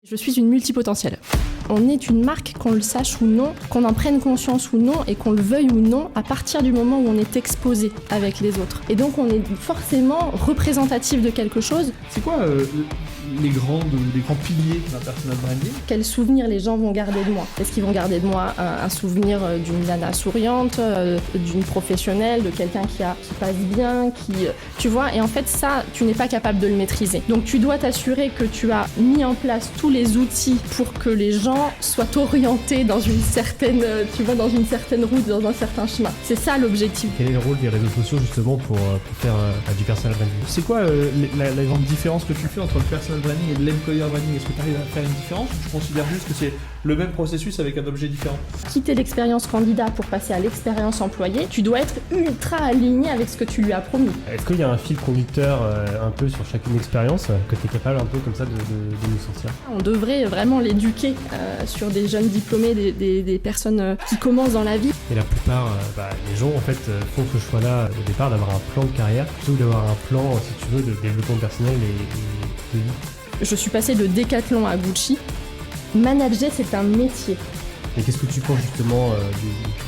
Je suis une multipotentielle. On est une marque, qu'on le sache ou non, qu'on en prenne conscience ou non, et qu'on le veuille ou non, à partir du moment où on est exposé avec les autres. Et donc on est forcément représentatif de quelque chose. C'est quoi les grands piliers d'un personal branding? Quels souvenirs les gens vont garder de moi? Est-ce qu'ils vont garder de moi un souvenir d'une nana souriante, d'une professionnelle, de quelqu'un qui passe bien, tu vois? Et en fait ça, tu n'es pas capable de le maîtriser. Donc tu dois t'assurer que tu as mis en place tous les outils pour que les gens soient orientés dans une certaine, dans une certaine route, dans un certain chemin. C'est ça l'objectif. Quel est le rôle des réseaux sociaux justement pour faire du personal branding? C'est quoi la grande différence que tu fais entre le personal branding et l'employer branding? Est-ce que tu arrives à faire une différence ou tu considères juste que c'est le même processus avec un objet différent? Quitter l'expérience candidat pour passer à l'expérience employé, tu dois être ultra aligné avec ce que tu lui as promis. Est-ce qu'il y a un fil conducteur un peu sur chacune expérience que tu es capable un peu comme ça de nous sortir? On devrait vraiment l'éduquer sur des jeunes diplômés, des personnes qui commencent dans la vie. Et la plupart des gens en fait font ce choix-là au départ d'avoir un plan de carrière plutôt que d'avoir un plan, si tu veux, de développement personnel et de vie. Je suis passée de Decathlon à Gucci. Manager, c'est un métier. Et qu'est-ce que tu penses justement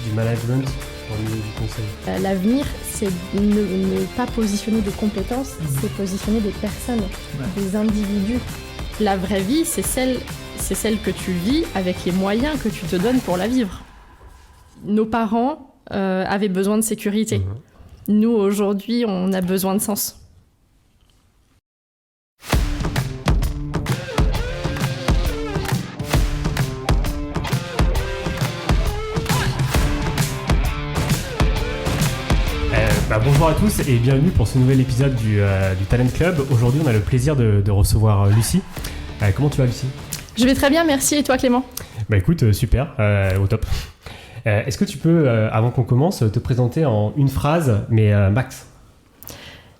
du management dans le milieu du conseil? L'avenir, c'est ne pas positionner des compétences, c'est positionner des personnes, des individus. La vraie vie, c'est celle que tu vis avec les moyens que tu te donnes pour la vivre. Nos parents avaient besoin de sécurité. Nous, aujourd'hui, on a besoin de sens. Bonjour à tous et bienvenue pour ce nouvel épisode du Talent Club. Aujourd'hui, on a le plaisir de recevoir Lucie. Comment tu vas, Lucie? Je vais très bien, merci. Et toi, Clément? Écoute, super, au top. Est-ce que tu peux, avant qu'on commence, te présenter en une phrase, mais max?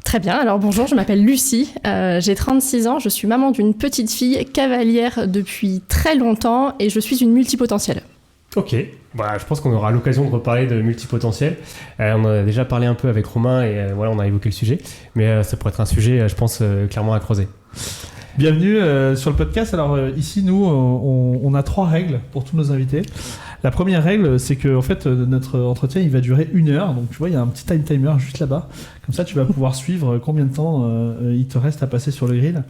Très bien, alors bonjour, je m'appelle Lucie, j'ai 36 ans, je suis maman d'une petite fille cavalière depuis très longtemps et je suis une multipotentielle. Ok, je pense qu'on aura l'occasion de reparler de multipotentiel. On en a déjà parlé un peu avec Romain et on a évoqué le sujet, mais ça pourrait être un sujet, je pense, clairement à creuser. Bienvenue sur le podcast. Alors ici, nous, on a 3 règles pour tous nos invités. La première règle, c'est que en fait, notre entretien, il va durer 1 heure. Donc tu vois, il y a un petit time timer juste là-bas. Comme ça, tu vas pouvoir suivre combien de temps il te reste à passer sur le grill.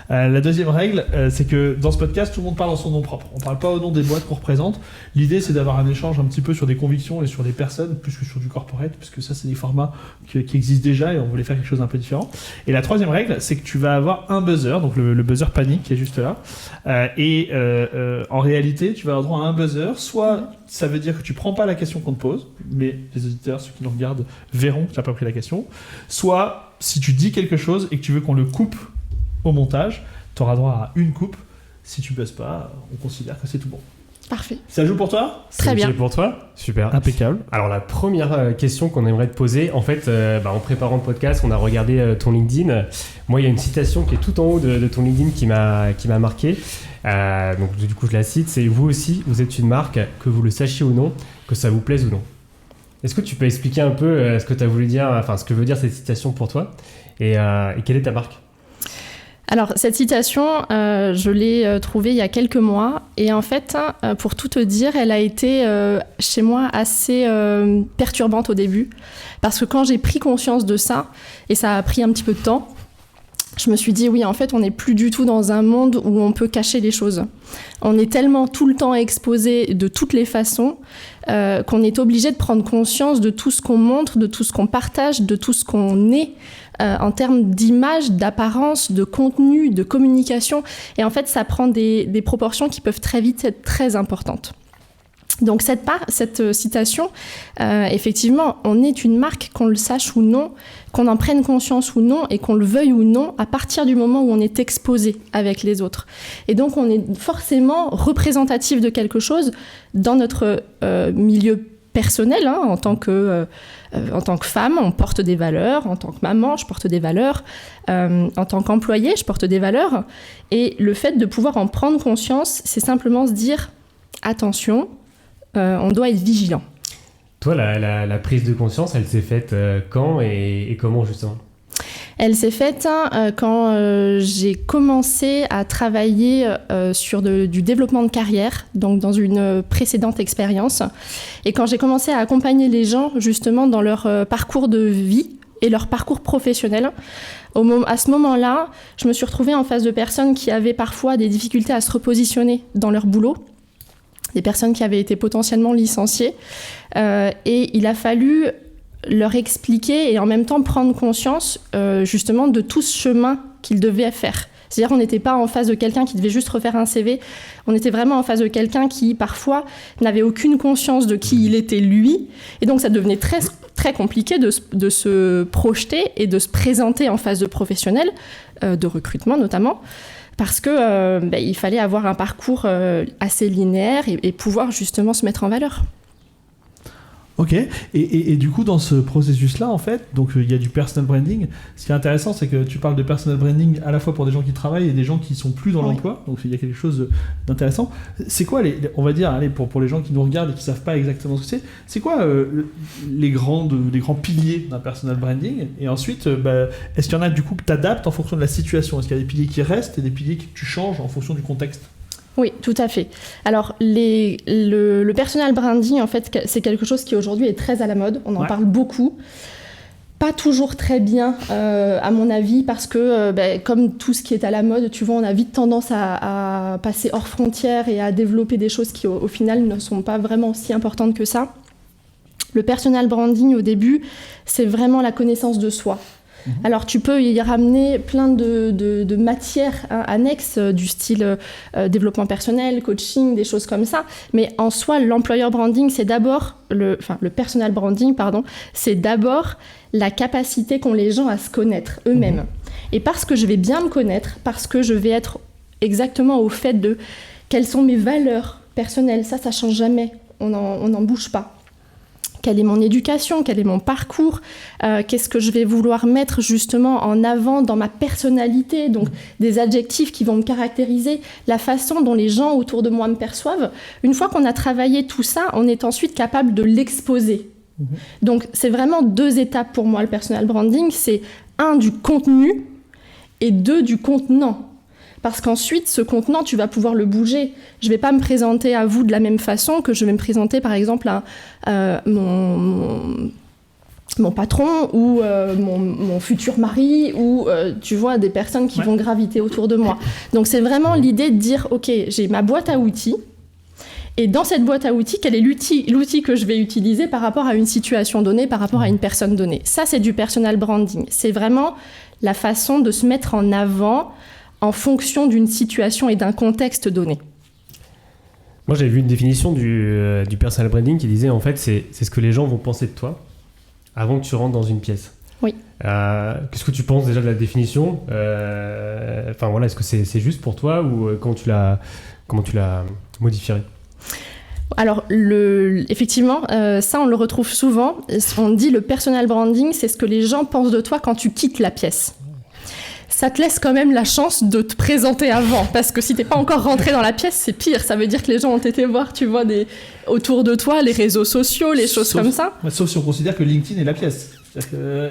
La deuxième règle, c'est que dans ce podcast, tout le monde parle en son nom propre. On parle pas au nom des boîtes qu'on représente. L'idée, c'est d'avoir un échange un petit peu sur des convictions et sur des personnes, plus que sur du corporate, puisque ça, c'est des formats qui existent déjà et on voulait faire quelque chose d'un peu différent. Et la troisième règle, c'est que tu vas avoir un buzzer, donc le buzzer panique qui est juste là. En réalité, tu vas avoir droit à un buzzer. Soit ça veut dire que tu prends pas la question qu'on te pose, mais les auditeurs, ceux qui nous regardent, verront que tu n'as pas pris la question. Soit, si tu dis quelque chose et que tu veux qu'on le coupe au montage, tu auras droit à une coupe. Si tu buzzes pas, on considère que c'est tout bon. Parfait. Ça joue pour toi? Très bien. C'est pour toi? Super. Impeccable. Alors la première question qu'on aimerait te poser, en fait, en préparant le podcast, on a regardé ton LinkedIn. Moi, il y a une citation qui est tout en haut de ton LinkedIn qui m'a marqué. Donc du coup, je la cite. C'est: vous aussi, vous êtes une marque, que vous le sachiez ou non, que ça vous plaise ou non. Est-ce que tu peux expliquer un peu ce que tu as voulu dire, enfin ce que veut dire cette citation pour toi, et quelle est ta marque? Alors, cette citation, je l'ai trouvée il y a quelques mois. Et en fait, pour tout te dire, elle a été chez moi assez perturbante au début. Parce que quand j'ai pris conscience de ça, et ça a pris un petit peu de temps, je me suis dit, oui, en fait, on n'est plus du tout dans un monde où on peut cacher les choses. On est tellement tout le temps exposé de toutes les façons qu'on est obligé de prendre conscience de tout ce qu'on montre, de tout ce qu'on partage, de tout ce qu'on est en termes d'image, d'apparence, de contenu, de communication. Et en fait, ça prend des proportions qui peuvent très vite être très importantes. Donc cette citation, effectivement, on est une marque, qu'on le sache ou non, qu'on en prenne conscience ou non, et qu'on le veuille ou non, à partir du moment où on est exposé avec les autres. Et donc on est forcément représentatif de quelque chose dans notre milieu personnel, en tant que femme, on porte des valeurs, en tant que maman, je porte des valeurs, en tant qu'employée, je porte des valeurs. Et le fait de pouvoir en prendre conscience, c'est simplement se dire, attention, on doit être vigilant. Toi, la prise de conscience, elle s'est faite quand et comment, justement? Elle s'est faite quand j'ai commencé à travailler sur du développement de carrière, donc dans une précédente expérience. Et quand j'ai commencé à accompagner les gens justement dans leur parcours de vie et leur parcours professionnel, à ce moment-là, je me suis retrouvée en face de personnes qui avaient parfois des difficultés à se repositionner dans leur boulot, des personnes qui avaient été potentiellement licenciées. Et il a fallu leur expliquer et en même temps prendre conscience justement de tout ce chemin qu'ils devaient faire. C'est-à-dire, on n'était pas en face de quelqu'un qui devait juste refaire un CV, on était vraiment en face de quelqu'un qui, parfois, n'avait aucune conscience de qui il était lui, et donc ça devenait très, très compliqué de se projeter et de se présenter en face de professionnels, de recrutement notamment, parce que il fallait avoir un parcours assez linéaire et pouvoir justement se mettre en valeur. Ok, et du coup dans ce processus-là en fait, donc il y a du personal branding. Ce qui est intéressant, c'est que tu parles de personal branding à la fois pour des gens qui travaillent et des gens qui sont plus dans l'emploi, donc il y a quelque chose d'intéressant. C'est quoi on va dire, allez, pour les gens qui nous regardent et qui savent pas exactement ce que c'est quoi les grands piliers d'un personal branding? Et ensuite, est-ce qu'il y en a du coup que tu adaptes en fonction de la situation? Est-ce qu'il y a des piliers qui restent et des piliers que tu changes en fonction du contexte? Oui, tout à fait. Alors, le personal branding, en fait, c'est quelque chose qui aujourd'hui est très à la mode. On en parle beaucoup. Pas toujours très bien, à mon avis, parce que comme tout ce qui est à la mode, tu vois, on a vite tendance à passer hors frontières et à développer des choses qui, au final, ne sont pas vraiment si importantes que ça. Le personal branding, au début, c'est vraiment la connaissance de soi. Alors tu peux y ramener plein de matières annexes du style développement personnel, coaching, des choses comme ça, mais en soi l'employer branding c'est d'abord le personal branding c'est d'abord la capacité qu'ont les gens à se connaître eux-mêmes. Et parce que je vais bien me connaître, parce que je vais être exactement au fait de quelles sont mes valeurs personnelles, ça change jamais, on n'en bouge pas. Quelle est mon éducation, quel est mon parcours, qu'est-ce que je vais vouloir mettre justement en avant dans ma personnalité, donc des adjectifs qui vont me caractériser, la façon dont les gens autour de moi me perçoivent. Une fois qu'on a travaillé tout ça, on est ensuite capable de l'exposer. Donc c'est vraiment 2 étapes pour moi le personal branding, c'est 1 du contenu et 2 du contenant. Parce qu'ensuite, ce contenant, tu vas pouvoir le bouger. Je ne vais pas me présenter à vous de la même façon que je vais me présenter, par exemple, à mon patron ou mon futur mari ou, tu vois, des personnes qui vont graviter autour de moi. Donc, c'est vraiment l'idée de dire, OK, j'ai ma boîte à outils. Et dans cette boîte à outils, quel est l'outil que je vais utiliser par rapport à une situation donnée, par rapport à une personne donnée. Ça, c'est du personal branding. C'est vraiment la façon de se mettre en avant en fonction d'une situation et d'un contexte donné. Moi, j'avais vu une définition du personal branding qui disait, en fait, c'est ce que les gens vont penser de toi avant que tu rentres dans une pièce. Oui. Qu'est-ce que tu penses déjà de la définition ? Est-ce que c'est juste pour toi ou comment tu l'as modifierais ? Alors, effectivement, ça, on le retrouve souvent. On dit le personal branding, c'est ce que les gens pensent de toi quand tu quittes la pièce. Ça te laisse quand même la chance de te présenter avant, parce que si t'es pas encore rentré dans la pièce, c'est pire. Ça veut dire que les gens ont été voir, tu vois, autour de toi, les réseaux sociaux, les choses comme ça. Sauf si on considère que LinkedIn est la pièce.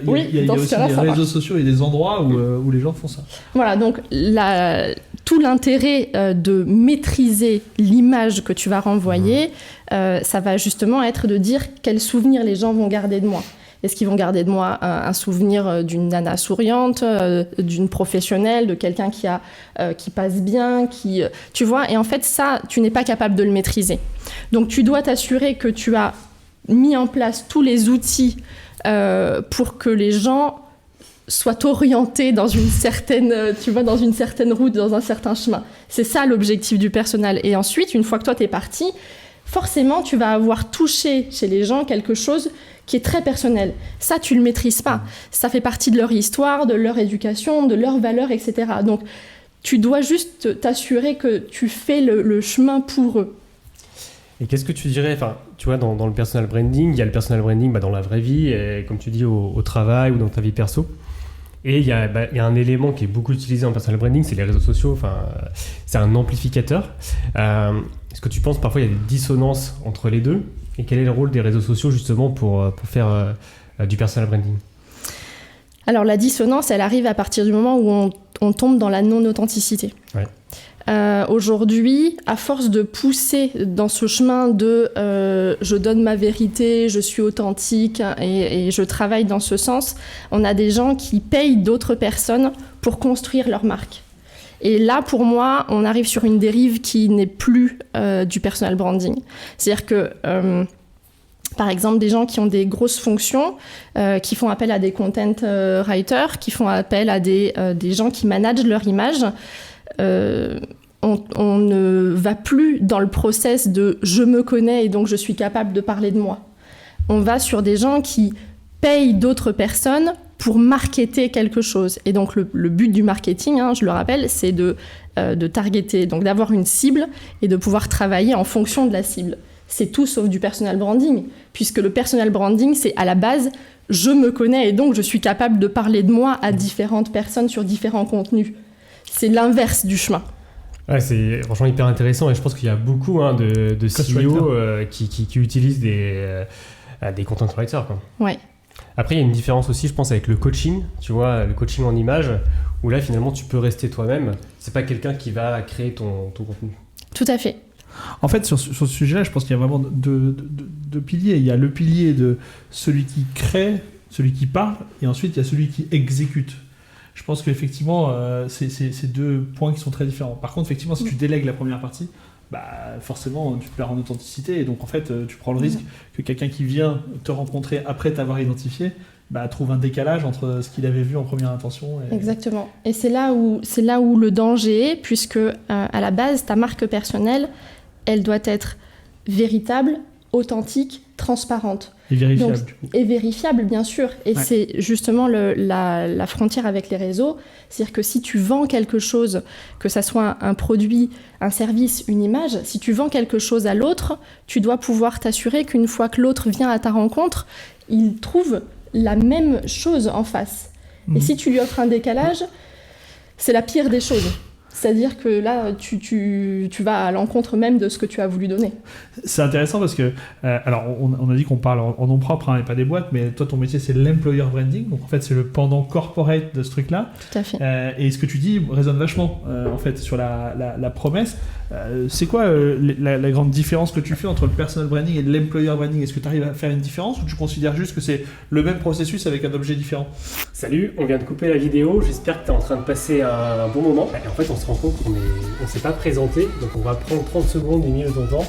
Oui, il y a aussi des réseaux sociaux et des endroits où les gens font ça. Voilà, donc tout l'intérêt de maîtriser l'image que tu vas renvoyer, ça va justement être de dire quels souvenirs les gens vont garder de moi. Est-ce qu'ils vont garder de moi un souvenir d'une nana souriante, d'une professionnelle, de quelqu'un qui passe bien, tu vois. Et en fait, ça, tu n'es pas capable de le maîtriser. Donc, tu dois t'assurer que tu as mis en place tous les outils pour que les gens soient orientés dans une certaine, dans une certaine route, dans un certain chemin. C'est ça l'objectif du personnel. Et ensuite, une fois que toi, t'es parti, forcément, tu vas avoir touché chez les gens quelque chose qui est très personnel. Ça, tu le maîtrises pas. Ça fait partie de leur histoire, de leur éducation, de leurs valeurs, etc. Donc, tu dois juste t'assurer que tu fais le chemin pour eux. Et qu'est-ce que tu dirais, tu vois, dans le personal branding, il y a le personal branding dans la vraie vie, et, comme tu dis, au travail ou dans ta vie perso. Et il y a un élément qui est beaucoup utilisé en personal branding, c'est les réseaux sociaux. C'est un amplificateur. Est-ce que tu penses parfois il y a des dissonances entre les deux ? Et quel est le rôle des réseaux sociaux justement pour faire du personal branding ? Alors la dissonance, elle arrive à partir du moment où on tombe dans la non-authenticité. Ouais. Aujourd'hui, à force de pousser dans ce chemin de je donne ma vérité, je suis authentique et je travaille dans ce sens, on a des gens qui payent d'autres personnes pour construire leur marque. Et là, pour moi, on arrive sur une dérive qui n'est plus du personal branding. C'est-à-dire que, par exemple, des gens qui ont des grosses fonctions, qui font appel à des content writers, qui font appel à des gens qui managent leur image, on ne va plus dans le process de « je me connais et donc je suis capable de parler de moi ». On va sur des gens qui payent d'autres personnes pour marketer quelque chose. Et donc le but du marketing, je le rappelle, c'est de targeter, donc d'avoir une cible et de pouvoir travailler en fonction de la cible. C'est tout sauf du personal branding, puisque le personal branding, c'est à la base « je me connais et donc je suis capable de parler de moi à différentes personnes sur différents contenus ». C'est l'inverse du chemin. Ouais, c'est franchement hyper intéressant et je pense qu'il y a beaucoup de CEO qui utilisent des content writers, quoi. Ouais. Après, il y a une différence aussi, je pense, avec le coaching, tu vois, le coaching en image, où là, finalement, tu peux rester toi-même. C'est pas quelqu'un qui va créer ton contenu. Tout à fait. En fait, sur ce sujet-là, je pense qu'il y a vraiment deux piliers. Il y a le pilier de celui qui crée, celui qui parle, et ensuite, il y a celui qui exécute. Je pense qu'effectivement, c'est deux points qui sont très différents. Par contre, effectivement, si tu délègues la première partie, forcément, tu te perds en authenticité. Et donc, en fait, tu prends le risque que quelqu'un qui vient te rencontrer après t'avoir identifié trouve un décalage entre ce qu'il avait vu en première intention. Exactement. Et c'est là où le danger est, puisque à la base, ta marque personnelle, elle doit être véritable, authentique, transparente. Et vérifiable. Et vérifiable, bien sûr. Et c'est justement la frontière avec les réseaux. C'est-à-dire que si tu vends quelque chose, que ça soit un produit, un service, une image, si tu vends quelque chose à l'autre, tu dois pouvoir t'assurer qu'une fois que l'autre vient à ta rencontre, il trouve la même chose en face. Et si tu lui offres un décalage, c'est la pire des choses. C'est-à-dire que là, tu vas à l'encontre même de ce que tu as voulu donner. C'est intéressant parce que, alors on a dit qu'on parle en nom propre et pas des boîtes, mais toi ton métier c'est l'employer branding, donc en fait c'est le pendant corporate de ce truc-là. Tout à fait. Et ce que tu dis résonne vachement en fait sur la promesse. C'est quoi la grande différence que tu fais entre le personal branding et l'employer branding? Est-ce que tu arrives à faire une différence ou tu considères juste que c'est le même processus avec un objet différent? Salut, on vient de couper la vidéo, j'espère que tu es en train de passer un bon moment. Et en fait, on se rend compte qu'on ne s'est pas présenté, donc on va prendre 30 secondes du milieu de ton temps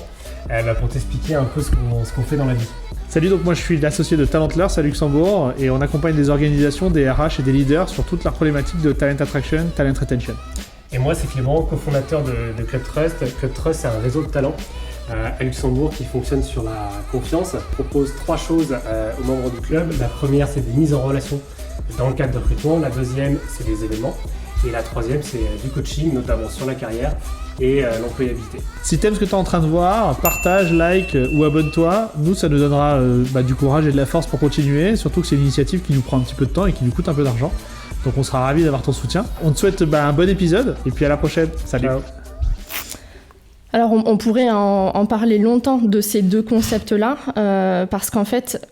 pour t'expliquer un peu ce qu'on fait dans la vie. Salut, donc moi je suis l'associé de Talentlers à Luxembourg et on accompagne des organisations, des RH et des leaders sur toute leur problématique de talent attraction, talent retention. Et moi, c'est Clément, cofondateur de Club Trust. Club Trust, c'est un réseau de talents à Luxembourg qui fonctionne sur la confiance. On propose 3 choses aux membres du club. La première, c'est des mises en relation dans le cadre de recrutement. La deuxième, c'est des événements. Et la troisième, c'est du coaching, notamment sur la carrière et l'employabilité. Si t'aimes ce que t'es en train de voir, partage, like ou abonne-toi. Nous, ça nous donnera du courage et de la force pour continuer. Surtout que c'est une initiative qui nous prend un petit peu de temps et qui nous coûte un peu d'argent. Donc on sera ravis d'avoir ton soutien. On te souhaite un bon épisode et puis à la prochaine. Salut. Ciao. Alors on pourrait en parler longtemps de ces deux concepts-là, parce qu'en fait,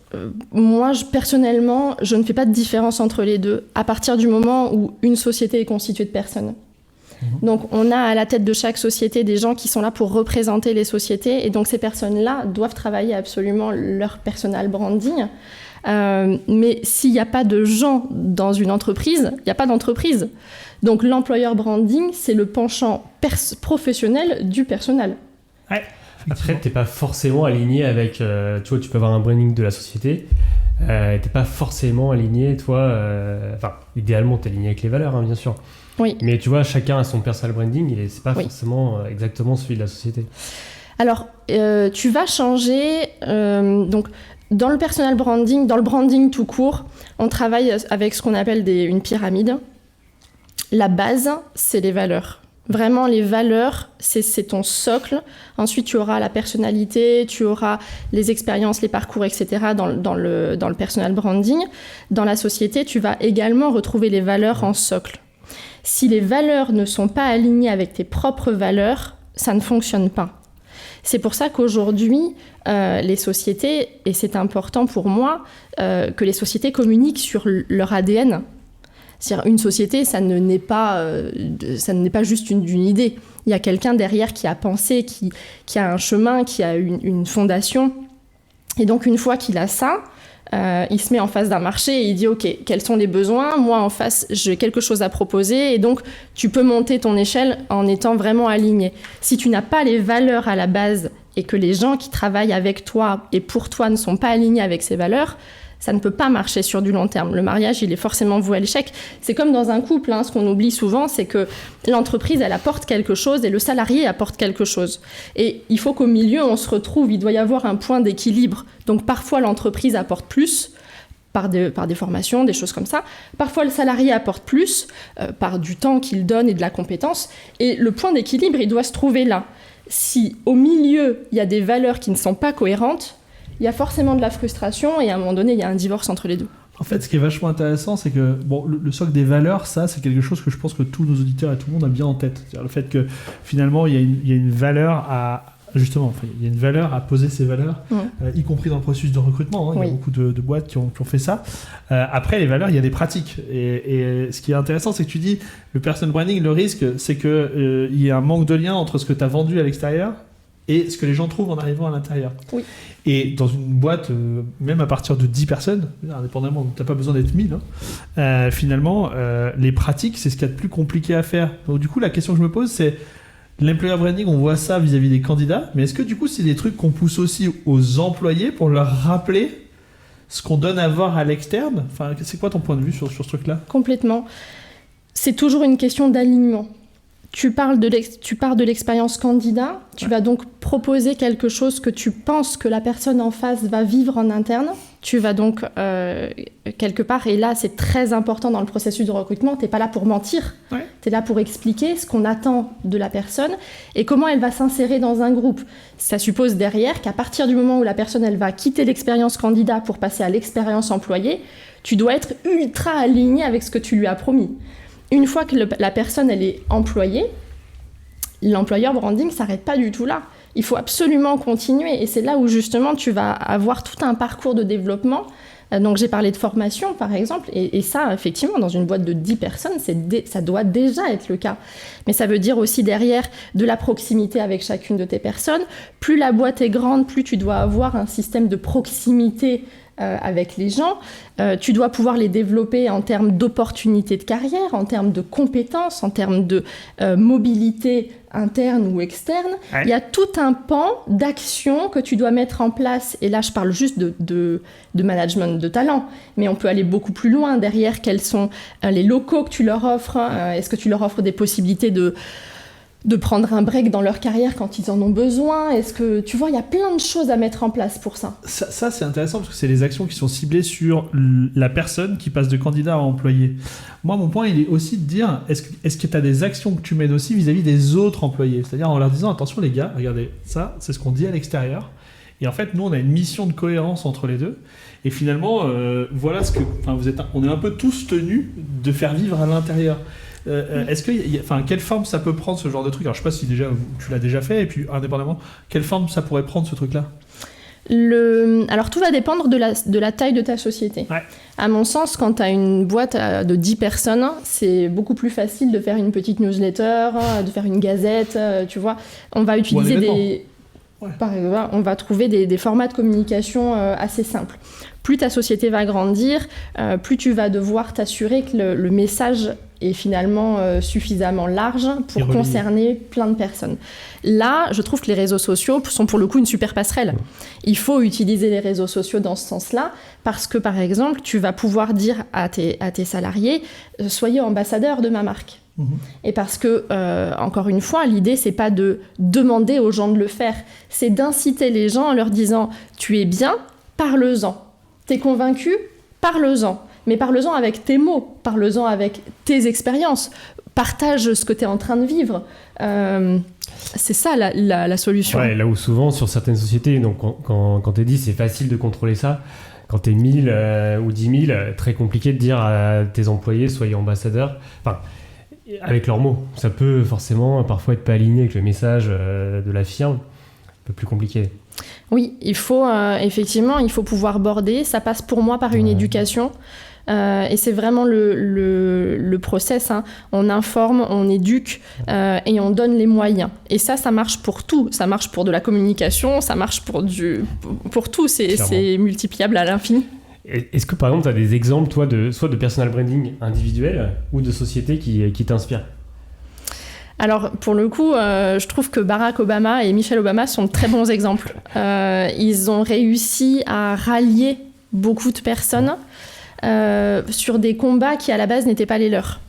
moi personnellement, je ne fais pas de différence entre les deux à partir du moment où une société est constituée de personnes. Donc on a à la tête de chaque société des gens qui sont là pour représenter les sociétés, et donc ces personnes-là doivent travailler absolument leur personal branding. Mais s'il n'y a pas de gens dans une entreprise, il n'y a pas d'entreprise. Donc l'employer branding, c'est le penchant professionnel du personnel. Ouais. Après, t'es pas forcément aligné avec... tu vois, tu peux avoir un branding de la société. T'es pas forcément aligné, toi... Enfin, idéalement, t'es aligné avec les valeurs, hein, bien sûr. Oui. Mais tu vois, chacun a son personal branding et c'est pas forcément exactement celui de la société. Alors, tu vas changer... donc, dans le personal branding, dans le branding tout court, on travaille avec ce qu'on appelle une pyramide. La base, c'est les valeurs. Vraiment, les valeurs, c'est ton socle. Ensuite, tu auras la personnalité, tu auras les expériences, les parcours, etc. dans le personal branding. Dans la société, tu vas également retrouver les valeurs en socle. Si les valeurs ne sont pas alignées avec tes propres valeurs, ça ne fonctionne pas. C'est pour ça qu'aujourd'hui, les sociétés, et c'est important pour moi, que les sociétés communiquent sur leur ADN. C'est-à-dire une société, ça ne n'est pas juste une idée. Il y a quelqu'un derrière qui a pensé, qui a un chemin, qui a une fondation. Et donc une fois qu'il a ça, il se met en face d'un marché et il dit ok, quels sont les besoins ? Moi en face, j'ai quelque chose à proposer et donc tu peux monter ton échelle en étant vraiment aligné. Si tu n'as pas les valeurs à la base et que les gens qui travaillent avec toi et pour toi ne sont pas alignés avec ces valeurs, ça ne peut pas marcher sur du long terme. Le mariage, il est forcément voué à l'échec. C'est comme dans un couple, ce qu'on oublie souvent, c'est que l'entreprise, elle apporte quelque chose et le salarié apporte quelque chose. Et il faut qu'au milieu, on se retrouve, il doit y avoir un point d'équilibre. Donc parfois, l'entreprise apporte plus par des formations, des choses comme ça. Parfois, le salarié apporte plus par du temps qu'il donne et de la compétence. Et le point d'équilibre, il doit se trouver là. Si au milieu, il y a des valeurs qui ne sont pas cohérentes, il y a forcément de la frustration et à un moment donné, il y a un divorce entre les deux. En fait, ce qui est vachement intéressant, c'est que le socle des valeurs, ça, c'est quelque chose que je pense que tous nos auditeurs et tout le monde a bien en tête. C'est-à-dire le fait que finalement, il y a une valeur à... Justement, il y a une valeur à poser ces valeurs, y compris dans le processus de recrutement. Il y a beaucoup de boîtes qui ont fait ça. Après, les valeurs, il y a des pratiques. Et ce qui est intéressant, c'est que tu dis, le personal branding, le risque, c'est qu'il y a un manque de lien entre ce que tu as vendu à l'extérieur et ce que les gens trouvent en arrivant à l'intérieur. Oui. Et dans une boîte, même à partir de 10 personnes, indépendamment, tu n'as pas besoin d'être 1000, finalement, les pratiques, c'est ce qu'il y a de plus compliqué à faire. Donc du coup, la question que je me pose, c'est l'employer branding, on voit ça vis-à-vis des candidats, mais est-ce que du coup, c'est des trucs qu'on pousse aussi aux employés pour leur rappeler ce qu'on donne à voir à l'externe ? Enfin, c'est quoi ton point de vue sur ce truc-là ? Complètement. C'est toujours une question d'alignement. Tu pars de l'expérience candidat, tu vas donc proposer quelque chose que tu penses que la personne en face va vivre en interne. Tu vas donc quelque part, et là c'est très important dans le processus de recrutement, tu n'es pas là pour mentir, tu es là pour expliquer ce qu'on attend de la personne et comment elle va s'insérer dans un groupe. Ça suppose derrière qu'à partir du moment où la personne elle va quitter l'expérience candidat pour passer à l'expérience employée, tu dois être ultra aligné avec ce que tu lui as promis. Une fois que la personne elle est employée, l'employeur branding ne s'arrête pas du tout là. Il faut absolument continuer et c'est là où justement tu vas avoir tout un parcours de développement. Donc j'ai parlé de formation par exemple et ça effectivement dans une boîte de 10 personnes ça doit déjà être le cas. Mais ça veut dire aussi derrière de la proximité avec chacune de tes personnes. Plus la boîte est grande, plus tu dois avoir un système de proximité avec les gens. Tu dois pouvoir les développer en termes d'opportunités de carrière, en termes de compétences, en termes de mobilité interne ou externe. Ouais. Il y a tout un pan d'actions que tu dois mettre en place. Et là, je parle juste de management de talent. Mais on peut aller beaucoup plus loin. Derrière, quels sont les locaux que tu leur offres ? Est-ce que tu leur offres des possibilités de prendre un break dans leur carrière quand ils en ont besoin? Est-ce que, tu vois, il y a plein de choses à mettre en place pour ça. Ça, c'est intéressant parce que c'est les actions qui sont ciblées sur la personne qui passe de candidat à employé. Moi, mon point, il est aussi de dire, est-ce que tu as des actions que tu mènes aussi vis-à-vis des autres employés ? C'est-à-dire en leur disant, attention les gars, regardez, ça, c'est ce qu'on dit à l'extérieur. Et en fait, nous, on a une mission de cohérence entre les deux. Et finalement, voilà ce que... on est un peu tous tenus de faire vivre à l'intérieur. Est-ce que, quelle forme ça peut prendre ce genre de truc ? Alors je sais pas si déjà tu l'as déjà fait et puis indépendamment, quelle forme ça pourrait prendre ce truc-là ? Alors tout va dépendre de la taille de ta société. Ouais. À mon sens, quand tu as une boîte de 10 personnes, c'est beaucoup plus facile de faire une petite newsletter, de faire une gazette, tu vois. On va utiliser des... Ouais. Par exemple, on va trouver des formats de communication assez simples. Plus ta société va grandir, plus tu vas devoir t'assurer que le message est finalement suffisamment large pour concerner plein de personnes. Là, je trouve que les réseaux sociaux sont pour le coup une super passerelle. Il faut utiliser les réseaux sociaux dans ce sens-là parce que, par exemple, tu vas pouvoir dire à tes salariés « Soyez ambassadeurs de ma marque ». Et parce que, encore une fois, l'idée, c'est pas de demander aux gens de le faire, c'est d'inciter les gens en leur disant « Tu es bien, parle-en. T'es convaincu, parle-en. Mais parle-en avec tes mots, parle-en avec tes expériences. Partage ce que tu es en train de vivre. » C'est ça la solution. Ouais, là où souvent, sur certaines sociétés, donc, quand tu es dit c'est facile de contrôler ça, quand tu es 1000 ou 10 000, très compliqué de dire à tes employés « Soyez ambassadeurs ». Enfin, avec leurs mots. Ça peut forcément parfois être pas aligné avec le message de la firme. Un peu plus compliqué. Oui, il faut effectivement, il faut pouvoir border. Ça passe pour moi par une éducation. Et c'est vraiment le process. Hein. On informe, on éduque et on donne les moyens. Et ça marche pour tout. Ça marche pour de la communication, ça marche pour tout. C'est multipliable à l'infini. Est-ce que par exemple, tu as des exemples, toi, soit de personal branding individuel ou de société qui t'inspirent ? Alors, pour le coup, je trouve que Barack Obama et Michelle Obama sont de très bons exemples. Ils ont réussi à rallier beaucoup de personnes sur des combats qui, à la base, n'étaient pas les leurs.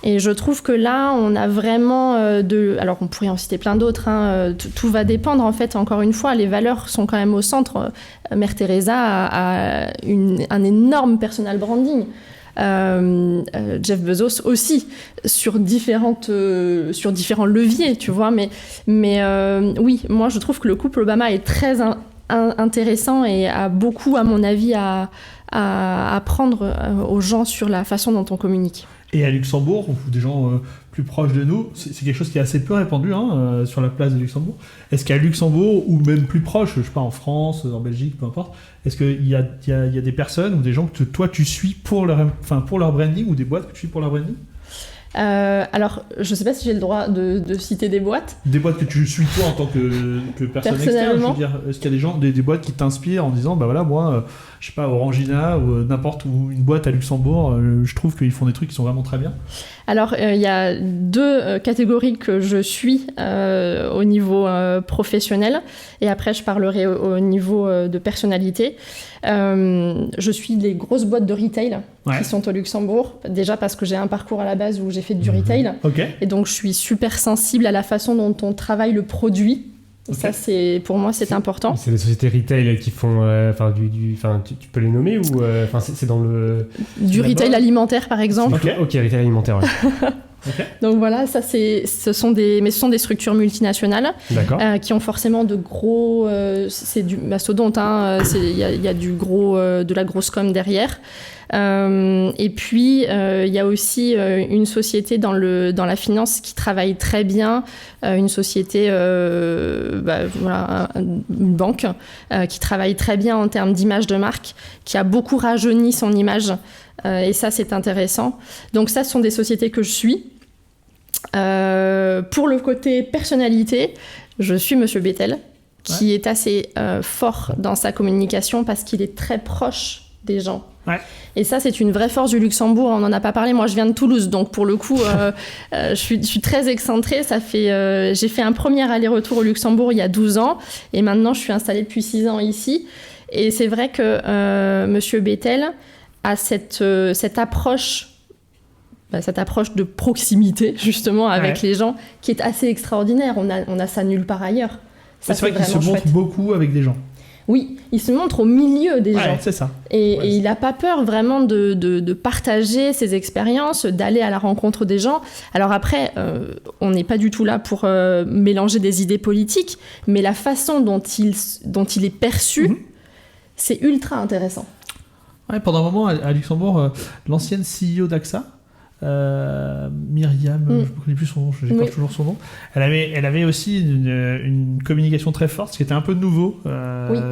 Et je trouve que là, on a vraiment alors on pourrait en citer plein d'autres, hein, tout va dépendre, en fait, encore une fois, les valeurs sont quand même au centre. Mère Teresa a un énorme personal branding. Jeff Bezos aussi, sur différents leviers, tu vois. Mais oui, moi, je trouve que le couple Obama est très intéressant et a beaucoup, à mon avis, à apprendre aux gens sur la façon dont on communique. Et à Luxembourg, ou des gens plus proches de nous, c'est quelque chose qui est assez peu répandu sur la place de Luxembourg. Est-ce qu'à Luxembourg, ou même plus proche, je sais pas, en France, en Belgique, peu importe, est-ce qu'il y a des personnes ou des gens que toi tu suis pour leur branding, ou des boîtes que tu suis pour leur branding ? Alors, je sais pas si j'ai le droit de citer des boîtes. Des boîtes que tu suis toi en tant que personne externe, je veux dire. Est-ce qu'il y a des boîtes qui t'inspirent en disant, bah voilà, moi, je sais pas, Orangina ou n'importe où, une boîte à Luxembourg, je trouve qu'ils font des trucs qui sont vraiment très bien. Alors, il y a deux catégories que je suis au niveau professionnel, et après je parlerai au niveau de personnalité. Je suis des grosses boîtes de retail qui sont au Luxembourg, déjà parce que j'ai un parcours à la base où j'ai fait du retail, et donc je suis super sensible à la façon dont on travaille le produit. Ça, pour moi, c'est important. C'est des sociétés retail qui font, tu peux les nommer, ou c'est dans le... Du retail alimentaire, par exemple. Ok, retail alimentaire, ouais. Okay. Donc voilà, ça ce sont des structures multinationales qui ont forcément de gros, c'est du mastodonte, il y a du gros, de la grosse com derrière. Et puis il y a aussi une société dans la finance qui travaille très bien, une société, une banque qui travaille très bien en termes d'image de marque, qui a beaucoup rajeuni son image. Et ça, c'est intéressant. Donc ça, ce sont des sociétés que je suis. Pour le côté personnalité, je suis Monsieur Bettel, qui est assez fort dans sa communication parce qu'il est très proche des gens. Ouais. Et ça, c'est une vraie force du Luxembourg. On n'en a pas parlé. Moi, je viens de Toulouse, donc pour le coup, je suis très excentrée. J'ai fait un premier aller-retour au Luxembourg il y a 12 ans, et maintenant, je suis installée depuis 6 ans ici. Et c'est vrai que Monsieur Bettel a cette approche de proximité, justement, avec les gens, qui est assez extraordinaire. On a ça nulle part ailleurs. Ça, c'est vrai qu'il se montre beaucoup avec des gens. Oui, il se montre au milieu des gens. C'est ça. Et il n'a pas peur vraiment de partager ses expériences, d'aller à la rencontre des gens. Alors après, on n'est pas du tout là pour mélanger des idées politiques, mais la façon dont il est perçu, c'est ultra intéressant. Ouais, pendant un moment, à Luxembourg, l'ancienne CEO d'AXA, Myriam, je ne connais plus son nom, j'écorche toujours son nom. Elle avait aussi une communication très forte, ce qui était un peu nouveau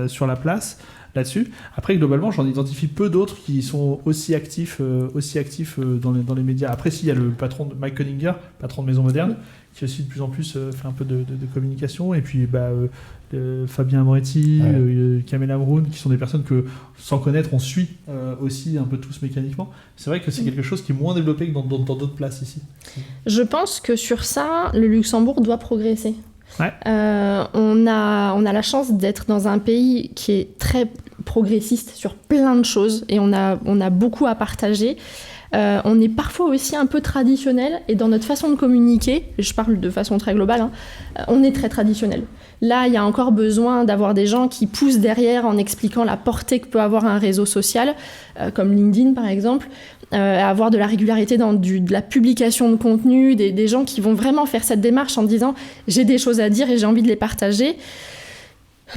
sur la place là-dessus. Après, globalement, j'en identifie peu d'autres qui sont aussi actifs dans les médias. Après, s'il y a le patron de Mike Conninger, patron de Maison Moderne, qui aussi de plus en plus fait un peu de communication, et puis Fabien Moretti, Kamel Amroun, qui sont des personnes que, sans connaître, on suit aussi un peu tous mécaniquement. C'est vrai que c'est quelque chose qui est moins développé que dans d'autres places ici. Je pense que sur ça, le Luxembourg doit progresser. Ouais. On a la chance d'être dans un pays qui est très progressiste sur plein de choses, et on a beaucoup à partager. On est parfois aussi un peu traditionnel, et dans notre façon de communiquer, je parle de façon très globale, on est très traditionnel. Là, il y a encore besoin d'avoir des gens qui poussent derrière en expliquant la portée que peut avoir un réseau social, comme LinkedIn par exemple, avoir de la régularité dans de la publication de contenu, des gens qui vont vraiment faire cette démarche en disant « j'ai des choses à dire et j'ai envie de les partager ».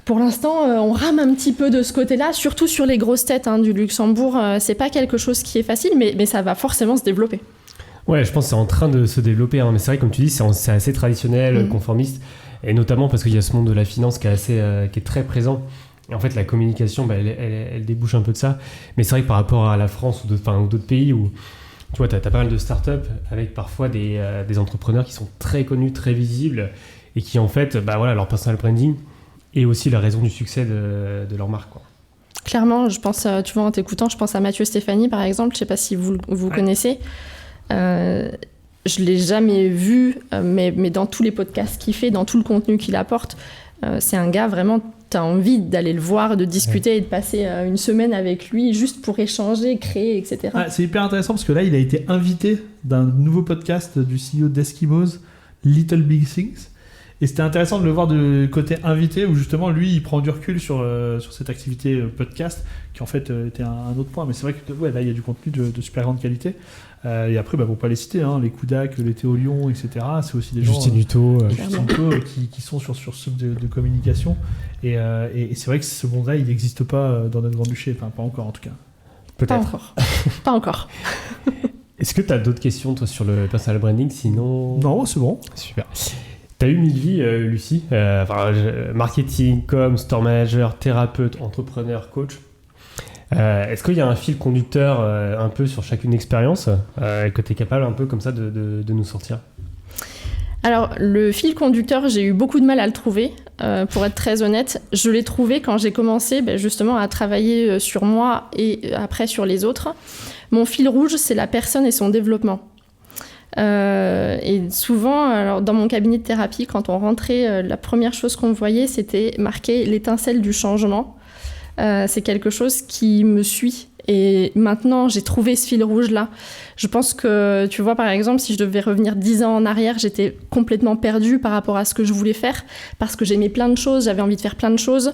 Pour l'instant, on rame un petit peu de ce côté-là, surtout sur les grosses têtes du Luxembourg. C'est pas quelque chose qui est facile, mais ça va forcément se développer. Ouais, je pense que c'est en train de se développer. Mais c'est vrai, comme tu dis, c'est assez traditionnel, conformiste, et notamment parce qu'il y a ce monde de la finance qui est très présent Et en fait, la communication, elle débouche un peu de ça. Mais c'est vrai que par rapport à la France ou d'autres pays où tu vois, t'as pas mal de startups avec parfois des entrepreneurs qui sont très connus, très visibles et qui en fait, leur personal branding est aussi la raison du succès de leur marque, quoi. Clairement, je pense, tu vois, en t'écoutant, je pense à Mathieu Stéphanie, par exemple. Je sais pas si vous connaissez. Je l'ai jamais vu, mais dans tous les podcasts qu'il fait, dans tout le contenu qu'il apporte, c'est un gars vraiment, t'as envie d'aller le voir, de discuter et de passer une semaine avec lui juste pour échanger, créer, etc. C'est hyper intéressant parce que là, il a été invité d'un nouveau podcast du CEO d'Eskimos, Little Big Things. Et c'était intéressant de le voir de côté invité où justement lui il prend du recul sur cette activité podcast qui en fait était un autre point. Mais c'est vrai que là il y a du contenu de super grande qualité. Et après, pour pas les citer, les Koudak, les Théo Lyon, etc. C'est aussi des gens. Justin Hutto, qui sont sur ce de communication. Et c'est vrai que ce monde-là il n'existe pas dans notre Grand-Duché. Enfin, pas encore en tout cas. Peut-être. Pas encore. Est-ce que tu as d'autres questions toi sur le personal branding? Sinon. Non, c'est bon. Super. T'as eu 1000 vies, Lucie, marketing, com, store manager, thérapeute, entrepreneur, coach. Est-ce qu'il y a un fil conducteur un peu sur chacune expérience que tu es capable un peu comme ça de nous sortir? Alors, le fil conducteur, j'ai eu beaucoup de mal à le trouver, pour être très honnête. Je l'ai trouvé quand j'ai commencé justement à travailler sur moi et après sur les autres. Mon fil rouge, c'est la personne et son développement. Et souvent, alors dans mon cabinet de thérapie, quand on rentrait, la première chose qu'on voyait, c'était marqué l'étincelle du changement. C'est quelque chose qui me suit. Et maintenant, j'ai trouvé ce fil rouge-là. Je pense que, tu vois, par exemple, si je devais revenir 10 ans en arrière, j'étais complètement perdue par rapport à ce que je voulais faire, parce que j'aimais plein de choses, j'avais envie de faire plein de choses.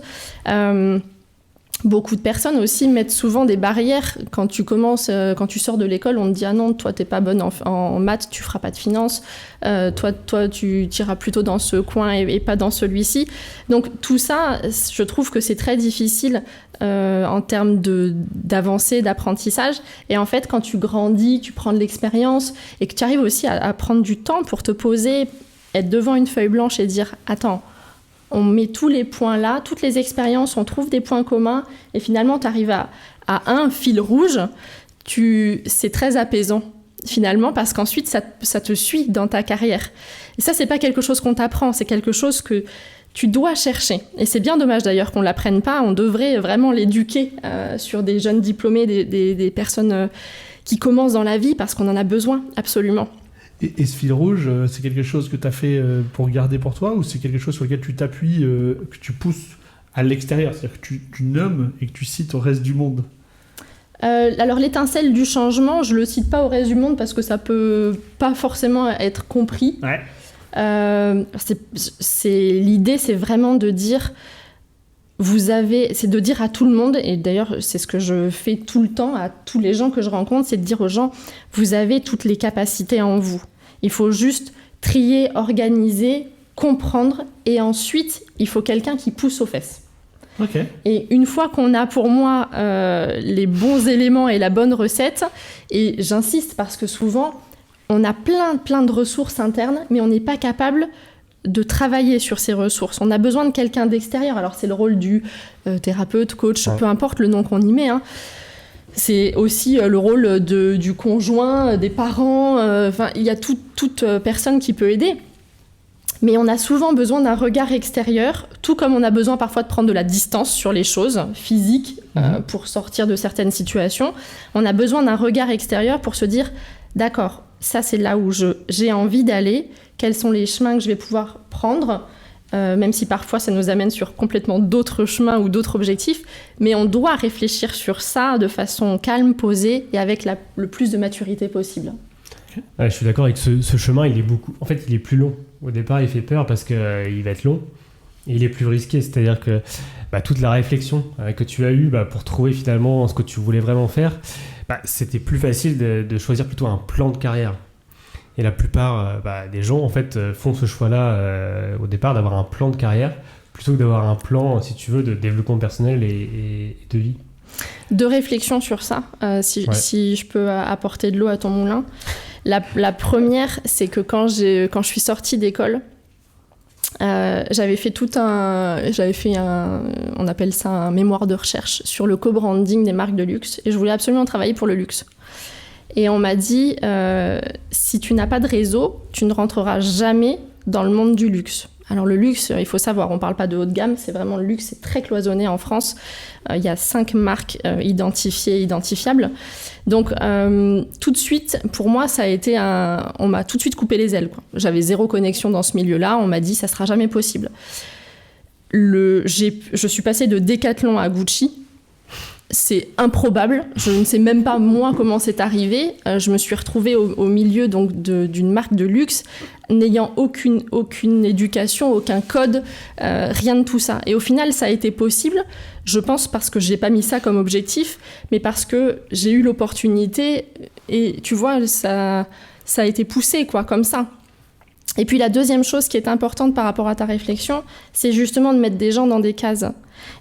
Beaucoup de personnes aussi mettent souvent des barrières. Quand tu commences, quand tu sors de l'école, on te dit « Ah non, toi, t'es pas bonne en maths, tu feras pas de finance. Toi, tu iras plutôt dans ce coin et pas dans celui-ci. » Donc tout ça, je trouve que c'est très difficile en termes d'avancée, d'apprentissage. Et en fait, quand tu grandis, tu prends de l'expérience et que tu arrives aussi à prendre du temps pour te poser, être devant une feuille blanche et dire « Attends, on met tous les points là, toutes les expériences, on trouve des points communs et finalement tu arrives à un fil rouge, c'est très apaisant finalement parce qu'ensuite ça te suit dans ta carrière. Et ça, c'est pas quelque chose qu'on t'apprend, c'est quelque chose que tu dois chercher. Et c'est bien dommage d'ailleurs qu'on ne l'apprenne pas, on devrait vraiment l'éduquer sur des jeunes diplômés, des personnes qui commencent dans la vie parce qu'on en a besoin absolument. Et ce fil rouge, c'est quelque chose que tu as fait pour garder pour toi ou c'est quelque chose sur lequel tu t'appuies, que tu pousses à l'extérieur? C'est-à-dire que tu nommes et que tu cites au reste du monde? Alors l'étincelle du changement, je le cite pas au reste du monde parce que ça peut pas forcément être compris. Ouais. L'idée, c'est vraiment de dire... c'est de dire à tout le monde, et d'ailleurs c'est ce que je fais tout le temps à tous les gens que je rencontre, c'est de dire aux gens, vous avez toutes les capacités en vous. Il faut juste trier, organiser, comprendre, et ensuite il faut quelqu'un qui pousse aux fesses. Okay. Et une fois qu'on a pour moi les bons éléments et la bonne recette, et j'insiste parce que souvent on a plein de ressources internes, mais on n'est pas capable de travailler sur ces ressources. On a besoin de quelqu'un d'extérieur. Alors, c'est le rôle du thérapeute, coach, peu importe le nom qu'on y met. C'est aussi le rôle du conjoint, des parents. Il y a toute personne qui peut aider. Mais on a souvent besoin d'un regard extérieur, tout comme on a besoin parfois de prendre de la distance sur les choses physiques pour sortir de certaines situations. On a besoin d'un regard extérieur pour se dire « D'accord, ça c'est là où j'ai envie d'aller ». Quels sont les chemins que je vais pouvoir prendre, même si parfois ça nous amène sur complètement d'autres chemins ou d'autres objectifs, mais on doit réfléchir sur ça de façon calme, posée et avec le plus de maturité possible. Ouais, je suis d'accord avec ce chemin, il est plus long. Au départ, il fait peur parce qu'il va être long et il est plus risqué, c'est-à-dire que toute la réflexion que tu as eue pour trouver finalement ce que tu voulais vraiment faire, c'était plus facile de choisir plutôt un plan de carrière. Et la plupart des gens, en fait, font ce choix-là au départ d'avoir un plan de carrière plutôt que d'avoir un plan, si tu veux, de développement personnel et de vie. Deux réflexions sur ça, si je peux apporter de l'eau à ton moulin. La première, c'est que quand je suis sortie d'école, J'avais fait on appelle ça un mémoire de recherche sur le co-branding des marques de luxe et je voulais absolument travailler pour le luxe. Et on m'a dit, si tu n'as pas de réseau, tu ne rentreras jamais dans le monde du luxe. Alors le luxe, il faut savoir, on ne parle pas de haut de gamme, c'est vraiment le luxe, c'est très cloisonné en France. Il y a 5 marques identifiées, identifiables. Donc tout de suite, pour moi, ça a été on m'a tout de suite coupé les ailes, quoi. J'avais 0 connexion dans ce milieu-là, on m'a dit ça ne sera jamais possible. Je suis passée de Decathlon à Gucci. C'est improbable, je ne sais même pas moi comment c'est arrivé. Je me suis retrouvée au milieu donc d'une marque de luxe, n'ayant aucune éducation, aucun code, rien de tout ça. Et au final, ça a été possible, je pense parce que j'ai pas mis ça comme objectif, mais parce que j'ai eu l'opportunité et tu vois, ça a été poussé quoi, comme ça. Et puis la deuxième chose qui est importante par rapport à ta réflexion, c'est justement de mettre des gens dans des cases.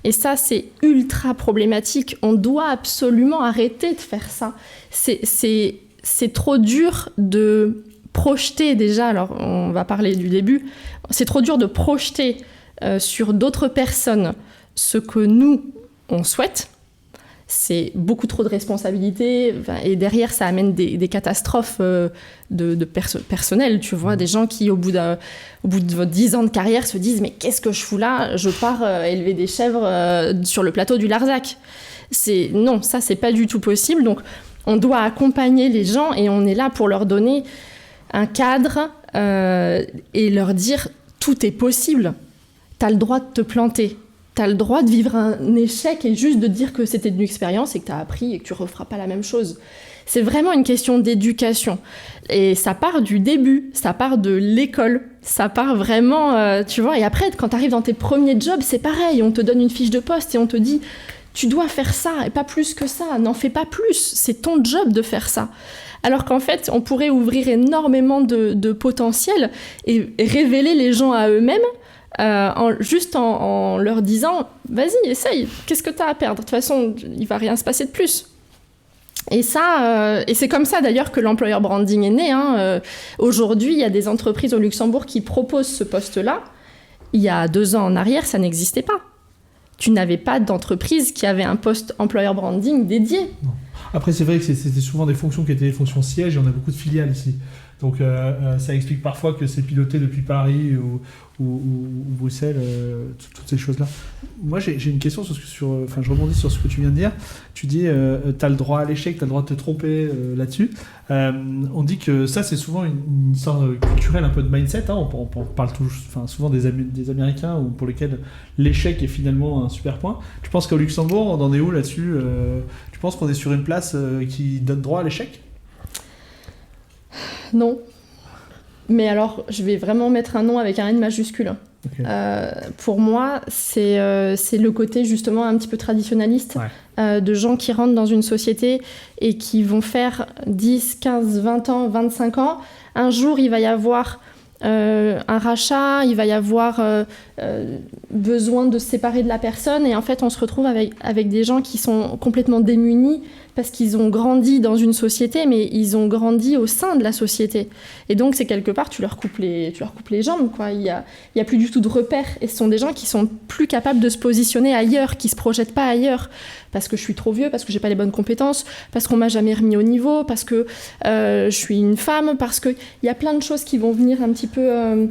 Et ça, c'est ultra problématique. On doit absolument arrêter de faire ça. C'est trop dur de projeter déjà, alors on va parler du début, c'est trop dur de projeter sur d'autres personnes ce que nous, on souhaite. C'est beaucoup trop de responsabilités et derrière ça amène des catastrophes personnelles, tu vois, des gens qui au bout de votre 10 ans de carrière se disent mais qu'est-ce que je fous là, je pars élever des chèvres sur le plateau du Larzac. Non, ça c'est pas du tout possible, donc on doit accompagner les gens et on est là pour leur donner un cadre et leur dire tout est possible, t'as le droit de te planter. T'as le droit de vivre un échec et juste de dire que c'était une expérience et que t'as appris et que tu referas pas la même chose. C'est vraiment une question d'éducation. Et ça part du début, ça part de l'école, ça part vraiment, tu vois. Et après, quand t'arrives dans tes premiers jobs, c'est pareil. On te donne une fiche de poste et on te dit tu dois faire ça et pas plus que ça. N'en fais pas plus. C'est ton job de faire ça. Alors qu'en fait, on pourrait ouvrir énormément de potentiel et révéler les gens à eux-mêmes. En leur disant vas-y, essaye, qu'est-ce que t'as à perdre, de toute façon il va rien se passer de plus. Et ça, et c'est comme ça d'ailleurs que l'employer branding est né, hein. Aujourd'hui il y a des entreprises au Luxembourg qui proposent ce poste-là. Il y a 2 ans en arrière ça n'existait pas. Tu n'avais pas d'entreprise qui avait un poste employer branding dédié. Non. Après c'est vrai que c'était souvent des fonctions qui étaient des fonctions sièges et on a beaucoup de filiales ici. Donc ça explique parfois que c'est piloté depuis Paris ou Bruxelles, toutes ces choses-là. Moi j'ai une question je rebondis sur ce que tu viens de dire. Tu dis t'as le droit à l'échec, t'as le droit de te tromper là-dessus. On dit que ça c'est souvent une sorte culturelle un peu de mindset, hein. On parle souvent des Américains pour lesquels l'échec est finalement un super point. Tu penses qu'au Luxembourg on en est où là-dessus? Tu penses qu'on est sur une place qui donne droit à l'échec? Non. Mais alors, je vais vraiment mettre un nom avec un N majuscule. Okay. Pour moi, c'est le côté justement un petit peu traditionnaliste, ouais. De gens qui rentrent dans une société et qui vont faire 10, 15, 20 ans, 25 ans. Un jour, il va y avoir un rachat, il va y avoir besoin de se séparer de la personne et en fait, on se retrouve avec des gens qui sont complètement démunis parce qu'ils ont grandi dans une société, mais ils ont grandi au sein de la société. Et donc, c'est quelque part, tu leur coupes les jambes, quoi. Il y a plus du tout de repères. Et ce sont des gens qui sont plus capables de se positionner ailleurs, qui se projettent pas ailleurs. Parce que je suis trop vieux, parce que j'ai pas les bonnes compétences, parce qu'on m'a jamais remis au niveau, parce que je suis une femme, parce qu'il y a plein de choses qui vont venir un petit peu...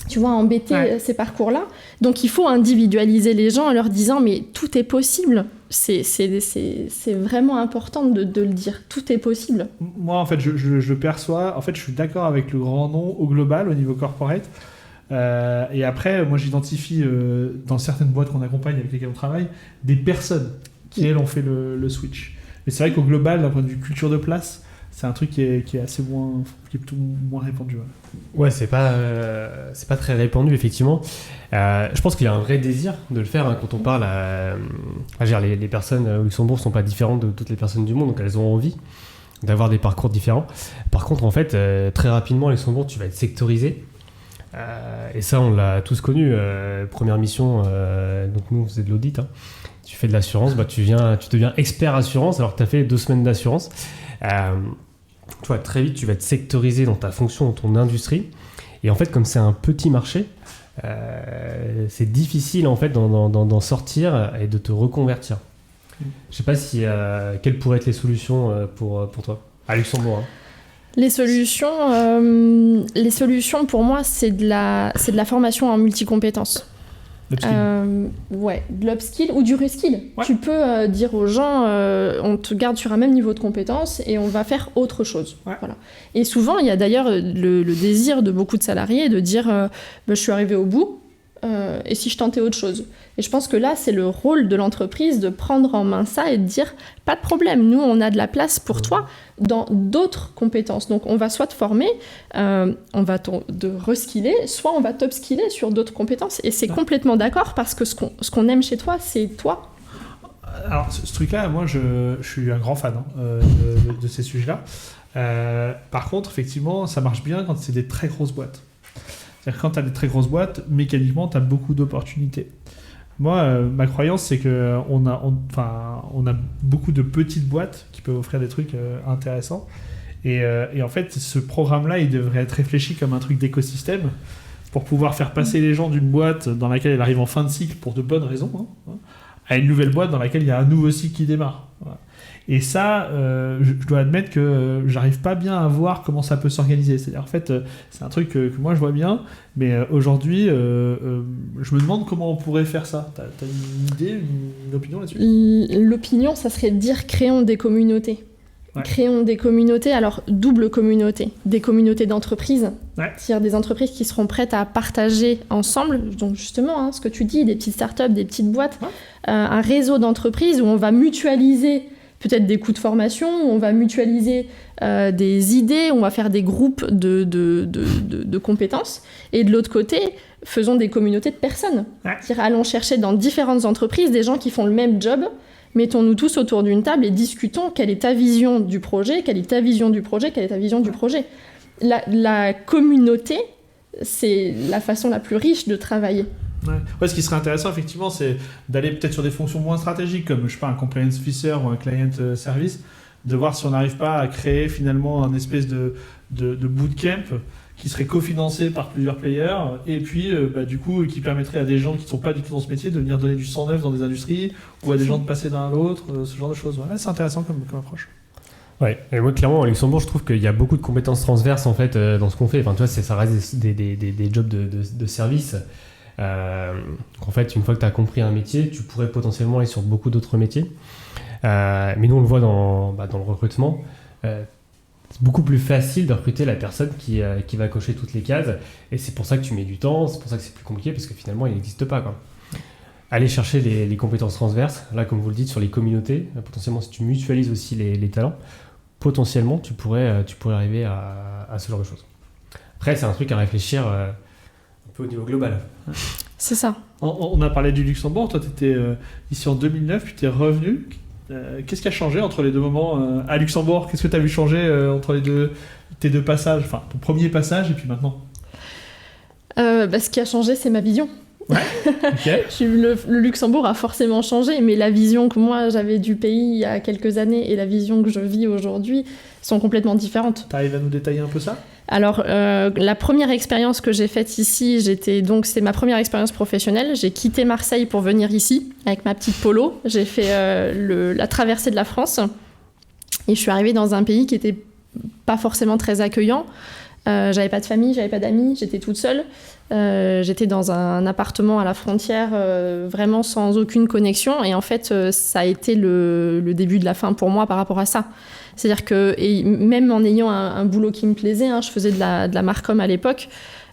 tu vois, embêter ces parcours-là. Donc, il faut individualiser les gens en leur disant « mais tout est possible ». C'est vraiment important de le dire. Tout est possible. Moi, en fait, je le perçois. En fait, je suis d'accord avec le grand nom au global, au niveau corporate. Et après, moi, j'identifie dans certaines boîtes qu'on accompagne, avec lesquelles on travaille, des personnes qui, elles, ont fait le switch. Mais c'est vrai qu'au global, d'un point de vue culture de place, c'est un truc qui est assez qui est plutôt moins répandu. Ouais, c'est pas très répandu, effectivement. Je pense qu'il y a un vrai désir de le faire, hein, quand on parle les personnes au Luxembourg sont pas différentes de toutes les personnes du monde, donc elles ont envie d'avoir des parcours différents. Par contre, en fait, très rapidement, au Luxembourg, tu vas être sectorisé. Et ça, on l'a tous connu. Première mission, donc nous, on faisait de l'audit. Hein. Tu fais de l'assurance, tu deviens expert assurance alors que tu as fait 2 semaines d'assurance. Tu vois, très vite, tu vas être sectorisé dans ta fonction, dans ton industrie. Et en fait, comme c'est un petit marché, c'est difficile en fait d'en sortir et de te reconvertir. Je sais pas si quelles pourraient être les solutions pour toi à Luxembourg. Hein. Les solutions pour moi, c'est de la formation en multicompétences. De l'upskill ou du reskill. Ouais. Tu peux dire aux gens, on te garde sur un même niveau de compétences et on va faire autre chose. Ouais. Voilà. Et souvent, il y a d'ailleurs le désir de beaucoup de salariés de dire, je suis arrivé au bout, et si je tentais autre chose. Et je pense que là, c'est le rôle de l'entreprise de prendre en main ça et de dire, pas de problème, nous, on a de la place pour toi dans d'autres compétences. Donc, on va soit te former, on va te reskiller, soit on va t'upskiller sur d'autres compétences. Et c'est complètement d'accord parce que ce qu'on aime chez toi, c'est toi. Alors, ce truc-là, moi, je suis un grand fan de ces sujets-là. Par contre, effectivement, ça marche bien quand c'est des très grosses boîtes. C'est-à-dire que quand tu as des très grosses boîtes, mécaniquement, tu as beaucoup d'opportunités. Moi, ma croyance, c'est qu'on a beaucoup de petites boîtes qui peuvent offrir des trucs intéressants. Et en fait, ce programme-là, il devrait être réfléchi comme un truc d'écosystème pour pouvoir faire passer les gens d'une boîte dans laquelle elle arrive en fin de cycle pour de bonnes raisons, à une nouvelle boîte dans laquelle il y a un nouveau cycle qui démarre. Voilà. Et ça, je dois admettre que j'arrive pas bien à voir comment ça peut s'organiser. C'est-à-dire, en fait, c'est un truc que moi je vois bien, mais aujourd'hui, je me demande comment on pourrait faire ça. T'as une idée, une opinion là-dessus ? L'opinion, ça serait de dire créons des communautés. Ouais. Créons des communautés, alors double communauté, des communautés d'entreprises, c'est-à-dire des entreprises qui seront prêtes à partager ensemble, donc justement, ce que tu dis, des petites startups, des petites boîtes, un réseau d'entreprises où on va mutualiser peut-être des coûts de formation, où on va mutualiser des idées, où on va faire des groupes de compétences. Et de l'autre côté, faisons des communautés de personnes. C'est-à-dire, allons chercher dans différentes entreprises des gens qui font le même job, mettons-nous tous autour d'une table et discutons quelle est ta vision du projet, quelle est ta vision du projet, quelle est ta vision du projet. La communauté, c'est la façon la plus riche de travailler. Ouais, ce qui serait intéressant, effectivement, c'est d'aller peut-être sur des fonctions moins stratégiques, comme, je sais pas, un compliance officer ou un client service, de voir si on n'arrive pas à créer finalement un espèce de bootcamp qui serait cofinancé par plusieurs players, et puis du coup qui permettrait à des gens qui ne sont pas du tout dans ce métier de venir donner du sang neuf dans des industries, ou à des gens de passer d'un à l'autre, ce genre de choses. Ouais, c'est intéressant comme approche. Ouais, et moi clairement à Luxembourg je trouve qu'il y a beaucoup de compétences transverses en fait dans ce qu'on fait. Enfin tu vois, ça reste des jobs de service. En fait, une fois que tu as compris un métier, tu pourrais potentiellement aller sur beaucoup d'autres métiers. Mais nous, on le voit dans le recrutement. C'est beaucoup plus facile de recruter la personne qui va cocher toutes les cases. Et c'est pour ça que tu mets du temps, c'est pour ça que c'est plus compliqué, parce que finalement, il n'existe pas, quoi. Aller chercher les compétences transverses, là, comme vous le dites, sur les communautés, potentiellement, si tu mutualises aussi les talents, potentiellement, tu pourrais arriver à ce genre de choses. Après, c'est un truc à réfléchir au niveau global. C'est ça. On a parlé du Luxembourg, toi tu étais ici en 2009, puis tu es revenu. Qu'est-ce qui a changé entre les deux moments à Luxembourg ? Qu'est-ce que tu as vu changer entre tes deux passages, enfin ton premier passage et puis maintenant ? Ce qui a changé, c'est ma vision. Ouais, ok. Le Luxembourg a forcément changé, mais la vision que moi j'avais du pays il y a quelques années et la vision que je vis aujourd'hui sont complètement différentes. Tu arrives à nous détailler un peu ça ? Alors, la première expérience que j'ai faite ici, c'était ma première expérience professionnelle. J'ai quitté Marseille pour venir ici avec ma petite Polo. J'ai fait la traversée de la France et je suis arrivée dans un pays qui n'était pas forcément très accueillant. J'avais pas de famille, j'avais pas d'amis, j'étais toute seule. J'étais dans un appartement à la frontière, vraiment sans aucune connexion. Et en fait, ça a été le début de la fin pour moi par rapport à ça. C'est-à-dire que, et même en ayant un boulot qui me plaisait, je faisais de la marcom à l'époque,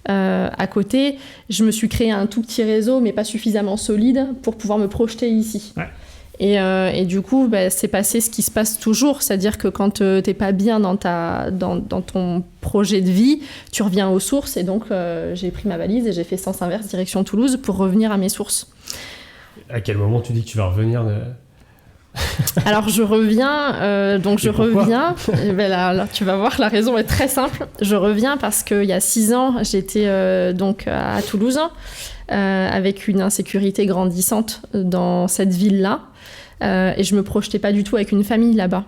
à côté, je me suis créé un tout petit réseau, mais pas suffisamment solide pour pouvoir me projeter ici. Ouais. Et du coup, c'est passé ce qui se passe toujours, c'est-à-dire que quand t'es pas bien dans ton projet de vie, tu reviens aux sources, et donc j'ai pris ma valise et j'ai fait sens inverse direction Toulouse pour revenir à mes sources. À quel moment tu dis que tu vas revenir Alors je reviens, là, tu vas voir, la raison est très simple. Je reviens parce qu'il y a 6 ans, j'étais donc à Toulouse, avec une insécurité grandissante dans cette ville-là. Et je me projetais pas du tout avec une famille là-bas.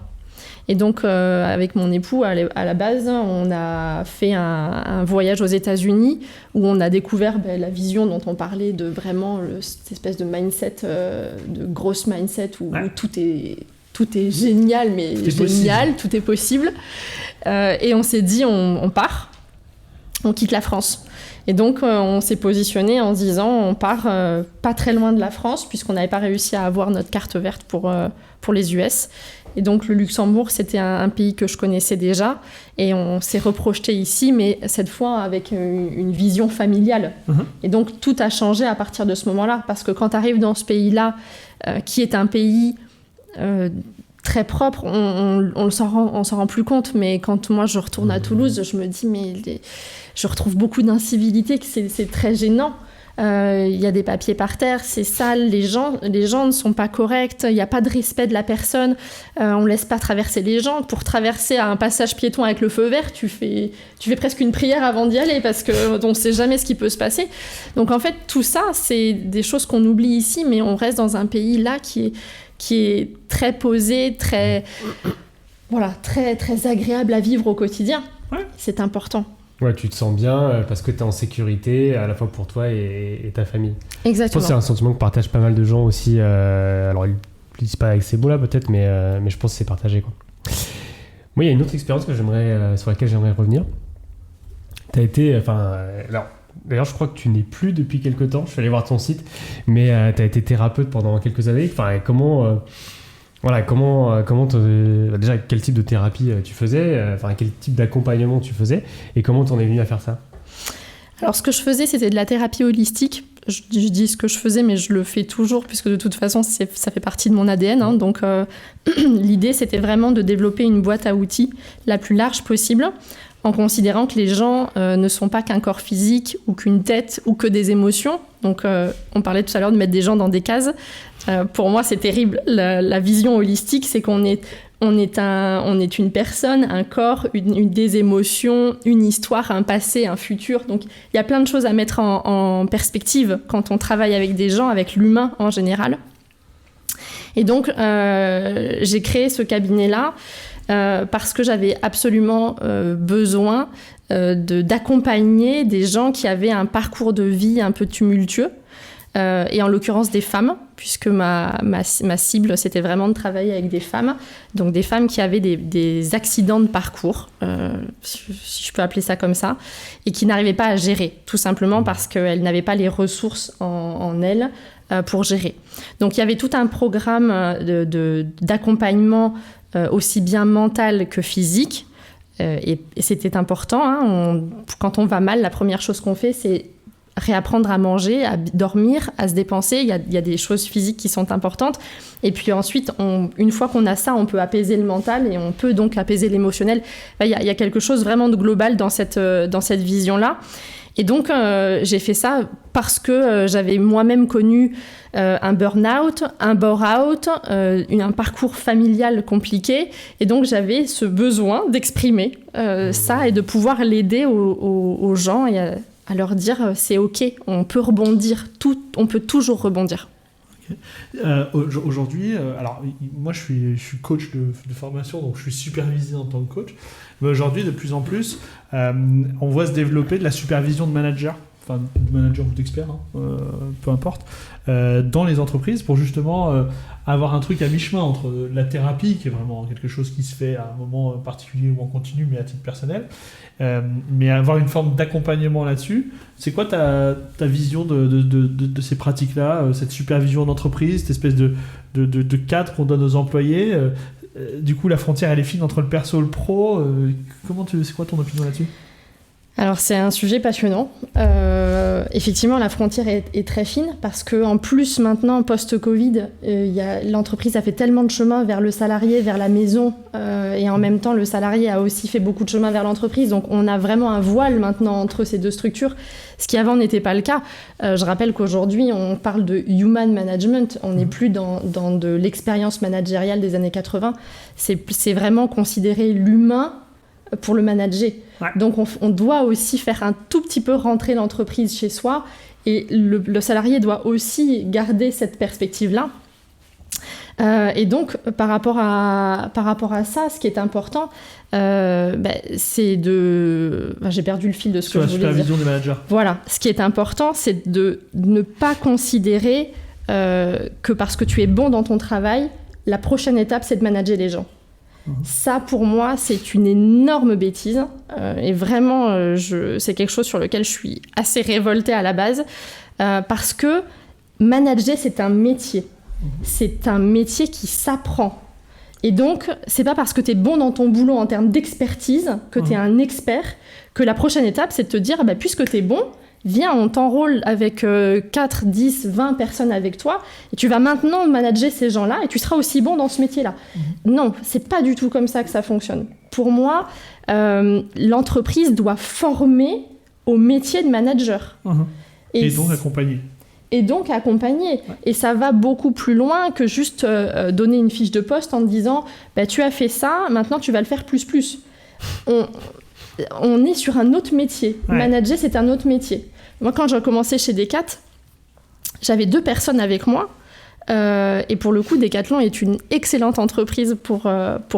Et donc, avec mon époux, à la base, on a fait un voyage aux États-Unis où on a découvert la vision dont on parlait de vraiment cette espèce de mindset, de grosse mindset où tout est génial, mais tout est possible. Et on s'est dit, on part, on quitte la France. Et donc, on s'est positionné en se disant, on part pas très loin de la France, puisqu'on n'avait pas réussi à avoir notre carte verte pour les US. Et donc, le Luxembourg, c'était un pays que je connaissais déjà. Et on s'est reprojeté ici, mais cette fois avec une vision familiale. Et donc, tout a changé à partir de ce moment-là. Parce que quand tu arrives dans ce pays-là, qui est un pays très propre, on s'en rend plus compte. Mais quand moi, je retourne à Toulouse, je me dis, je retrouve beaucoup d'incivilité, que c'est très gênant. Il y a des papiers par terre, c'est sale, les gens ne sont pas corrects, il n'y a pas de respect de la personne, on ne laisse pas traverser les gens. Pour traverser un passage piéton avec le feu vert, tu fais presque une prière avant d'y aller parce qu'on ne sait jamais ce qui peut se passer. Donc en fait, tout ça, c'est des choses qu'on oublie ici, mais on reste dans un pays là qui est très posé, très agréable à vivre au quotidien. Ouais. C'est important. Ouais, tu te sens bien parce que tu es en sécurité à la fois pour toi et ta famille. Exactement. Je pense que c'est un sentiment que partagent pas mal de gens aussi. Alors, ils ne le disent pas avec ces mots-là peut-être, mais je pense que c'est partagé, quoi. Moi, il y a une autre expérience sur laquelle j'aimerais revenir. Tu as été... alors, d'ailleurs, je crois que tu n'es plus depuis quelques temps. Je suis allé voir ton site, mais tu as été thérapeute pendant quelques années. Enfin, comment déjà quel type de thérapie tu faisais, quel type d'accompagnement tu faisais et comment t'en es venu à faire ça? Alors ce que je faisais, c'était de la thérapie holistique. Je dis ce que je faisais, mais je le fais toujours puisque de toute façon ça fait partie de mon ADN, hein. Donc l'idée, c'était vraiment de développer une boîte à outils la plus large possible, en considérant que les gens ne sont pas qu'un corps physique ou qu'une tête ou que des émotions. Donc on parlait tout à l'heure de mettre des gens dans des cases. Pour moi, c'est terrible. La vision holistique, c'est qu'on est une personne, un corps, des émotions, une histoire, un passé, un futur. Donc, il y a plein de choses à mettre en perspective quand on travaille avec des gens, avec l'humain en général. Et donc, j'ai créé ce cabinet-là parce que j'avais absolument besoin d'accompagner des gens qui avaient un parcours de vie un peu tumultueux. Et en l'occurrence des femmes, puisque ma cible, c'était vraiment de travailler avec des femmes, donc des femmes qui avaient des accidents de parcours, si je peux appeler ça comme ça, et qui n'arrivaient pas à gérer, tout simplement parce qu'elles n'avaient pas les ressources en elles pour gérer. Donc il y avait tout un programme d'accompagnement aussi bien mental que physique, et c'était important, hein. Quand on va mal, la première chose qu'on fait, c'est réapprendre à manger, à dormir, à se dépenser. Il y a des choses physiques qui sont importantes. Et puis ensuite, une fois qu'on a ça, on peut apaiser le mental et on peut donc apaiser l'émotionnel. Il y a quelque chose vraiment de global dans cette vision-là. Et donc, j'ai fait ça parce que j'avais moi-même connu un burn-out, un bore-out, un parcours familial compliqué. Et donc, j'avais ce besoin d'exprimer ça et de pouvoir l'aider aux gens et à leur dire c'est ok, on peut rebondir, on peut toujours rebondir. Okay. Aujourd'hui, alors moi je suis coach de formation, donc je suis supervisé en tant que coach, mais aujourd'hui de plus en plus on voit se développer de la supervision de manager ou d'expert, peu importe, dans les entreprises pour justement avoir un truc à mi-chemin entre la thérapie, qui est vraiment quelque chose qui se fait à un moment particulier ou en continu, mais à titre personnel, mais avoir une forme d'accompagnement là-dessus. C'est quoi ta vision de ces pratiques-là, cette supervision d'entreprise, cette espèce de cadre qu'on donne aux employés? Du coup, la frontière, elle est fine entre le perso et le pro. C'est quoi ton opinion là-dessus ? Alors c'est un sujet passionnant. Effectivement, la frontière est très fine parce qu'en plus maintenant, post-Covid, l'entreprise a fait tellement de chemin vers le salarié, vers la maison, et en même temps, le salarié a aussi fait beaucoup de chemin vers l'entreprise. Donc on a vraiment un voile maintenant entre ces deux structures, ce qui avant n'était pas le cas. Je rappelle qu'aujourd'hui, on parle de human management, on n'est plus dans de l'expérience managériale des années 80. C'est vraiment considérer l'humain pour le manager. Ouais. Donc on doit aussi faire un tout petit peu rentrer l'entreprise chez soi et le salarié doit aussi garder cette perspective-là. Et donc, par rapport à ça, ce qui est important, c'est de... j'ai perdu le fil de ce que je voulais dire. Sur la supervision des managers. Voilà, ce qui est important, c'est de ne pas considérer que parce que tu es bon dans ton travail, la prochaine étape, c'est de manager les gens. Ça, pour moi, c'est une énorme bêtise. Et vraiment, c'est quelque chose sur lequel je suis assez révoltée à la base. Parce que manager, c'est un métier. C'est un métier qui s'apprend. Et donc, c'est pas parce que tu es bon dans ton boulot en termes d'expertise, que tu es un expert, que la prochaine étape, c'est de te dire, puisque tu es bon, viens, on t'enrôle avec 4, 10, 20 personnes avec toi, et tu vas maintenant manager ces gens-là, et tu seras aussi bon dans ce métier-là. Non, c'est pas du tout comme ça que ça fonctionne. Pour moi, l'entreprise doit former au métier de manager. Et donc accompagner. Ouais. Et ça va beaucoup plus loin que juste donner une fiche de poste en te disant tu as fait ça, maintenant tu vas le faire plus. On est sur un autre métier. Ouais. Manager, c'est un autre métier. Moi, quand j'ai commencé chez Decat, j'avais 2 personnes avec moi. Et pour le coup, Decathlon est une excellente entreprise pour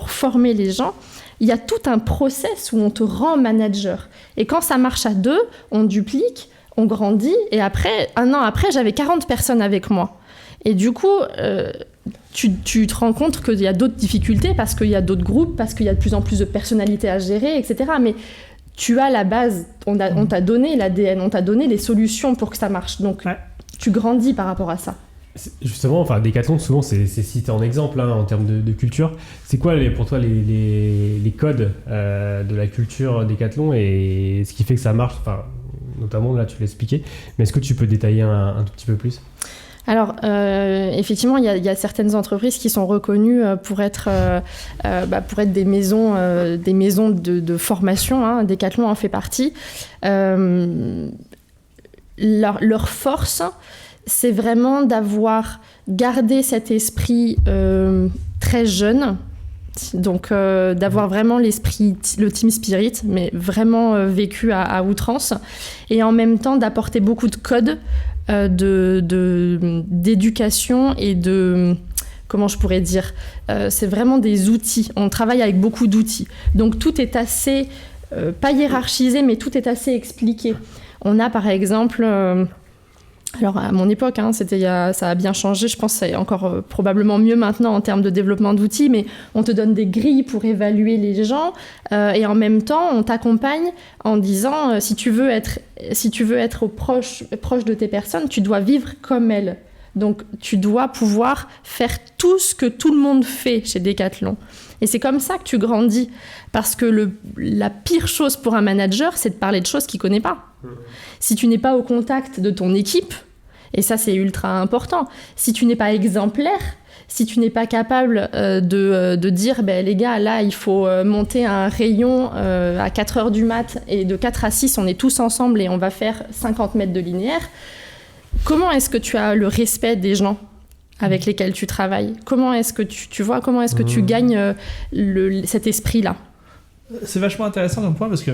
former les gens. Il y a tout un process où on te rend manager. Et quand ça marche à 2, on duplique, on grandit, et après, 1 an après, j'avais 40 personnes avec moi. Et du coup, tu te rends compte qu'il y a d'autres difficultés, parce qu'il y a d'autres groupes, parce qu'il y a de plus en plus de personnalités à gérer, etc. Mais tu as la base, on t'a donné l'ADN, on t'a donné les solutions pour que ça marche. Donc, tu grandis par rapport à ça. Justement, Decathlon, souvent, c'est cité en exemple en termes de culture. C'est quoi, pour toi, les codes de la culture Decathlon et ce qui fait que ça marche, notamment, là, tu l'as expliqué, mais est-ce que tu peux détailler un tout petit peu plus ? Alors, effectivement, il y a certaines entreprises qui sont reconnues pour être des maisons de formation. Decathlon en fait partie. Leur force, c'est vraiment d'avoir gardé cet esprit très jeune. Donc, d'avoir vraiment le team spirit, mais vraiment vécu à outrance. Et en même temps, d'apporter beaucoup de codes d'éducation et de... Comment je pourrais dire c'est vraiment des outils. On travaille avec beaucoup d'outils. Donc, tout est assez... pas hiérarchisé, mais tout est assez expliqué. On a, par exemple... alors, à mon époque, ça a bien changé. Je pense que c'est encore probablement mieux maintenant en termes de développement d'outils, mais on te donne des grilles pour évaluer les gens et en même temps, on t'accompagne en disant si tu veux être proche de tes personnes, tu dois vivre comme elles. Donc, tu dois pouvoir faire tout ce que tout le monde fait chez Decathlon. Et c'est comme ça que tu grandis. Parce que la pire chose pour un manager, c'est de parler de choses qu'il ne connaît pas. Si tu n'es pas au contact de ton équipe, et ça c'est ultra important, si tu n'es pas exemplaire, si tu n'es pas capable de dire les gars, là il faut monter un rayon à 4h du mat et de 4 à 6 on est tous ensemble et on va faire 50 mètres de linéaire, comment est-ce que tu as le respect des gens avec lesquels tu travailles? Comment est-ce que tu gagnes cet esprit-là? C'est vachement intéressant comme point parce que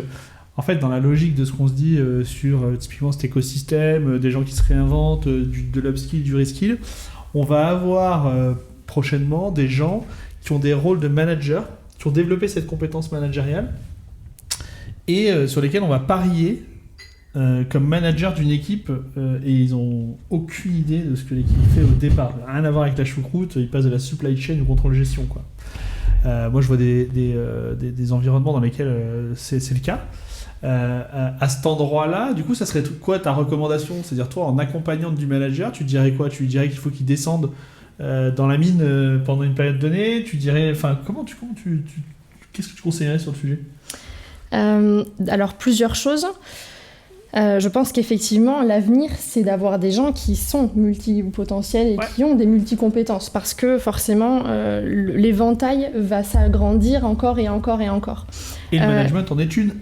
en fait, dans la logique de ce qu'on se dit sur typiquement cet écosystème, des gens qui se réinventent, de l'upskill, du reskill, on va avoir prochainement des gens qui ont des rôles de manager, qui ont développé cette compétence managériale et sur lesquels on va parier comme manager d'une équipe et ils n'ont aucune idée de ce que l'équipe fait au départ. Rien à voir avec la choucroute, ils passent de la supply chain au contrôle gestion, quoi. Moi, je vois des environnements dans lesquels c'est le cas. À cet endroit-là, du coup, ça serait quoi ta recommandation? C'est-à-dire, toi, en accompagnant du manager, tu dirais quoi? Tu dirais qu'il faut qu'il descende dans la mine pendant une période donnée? Tu dirais, qu'est-ce que tu conseillerais sur le sujet? Alors, plusieurs choses. Je pense qu'effectivement, l'avenir, c'est d'avoir des gens qui sont multipotentiels et qui ont des multicompétences. Parce que forcément, l'éventail va s'agrandir encore et encore et encore. Et le management en est une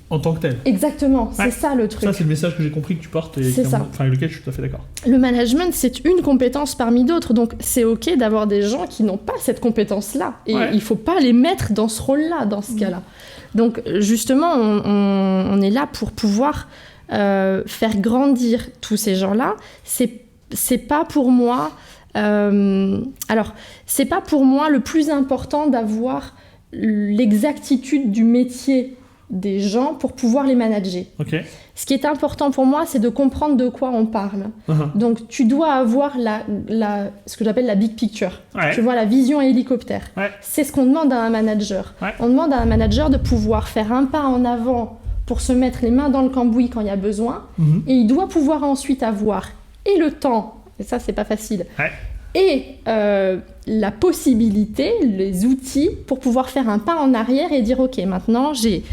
en tant que tel. Exactement, c'est ça le truc. Ça, c'est le message que j'ai compris que tu portes et avec lequel je suis tout à fait d'accord. Le management, c'est une compétence parmi d'autres. Donc, c'est OK d'avoir des gens qui n'ont pas cette compétence-là. Et il ne faut pas les mettre dans ce rôle-là, dans ce cas-là. Donc, justement, on est là pour pouvoir faire grandir tous ces gens-là. C'est pas pour moi Alors, c'est pas pour moi le plus important d'avoir l'exactitude du métier des gens pour pouvoir les manager. Ok. Ce qui est important pour moi, c'est de comprendre de quoi on parle. Donc, tu dois avoir ce que j'appelle la big picture. Ouais. Tu vois, la vision hélicoptère. Ouais. C'est ce qu'on demande à un manager. Ouais. On demande à un manager de pouvoir faire un pas en avant pour se mettre les mains dans le cambouis quand il y a besoin. Et il doit pouvoir ensuite avoir et le temps, et ça, c'est pas facile, et la possibilité, les outils pour pouvoir faire un pas en arrière et dire « Ok, maintenant, j'ai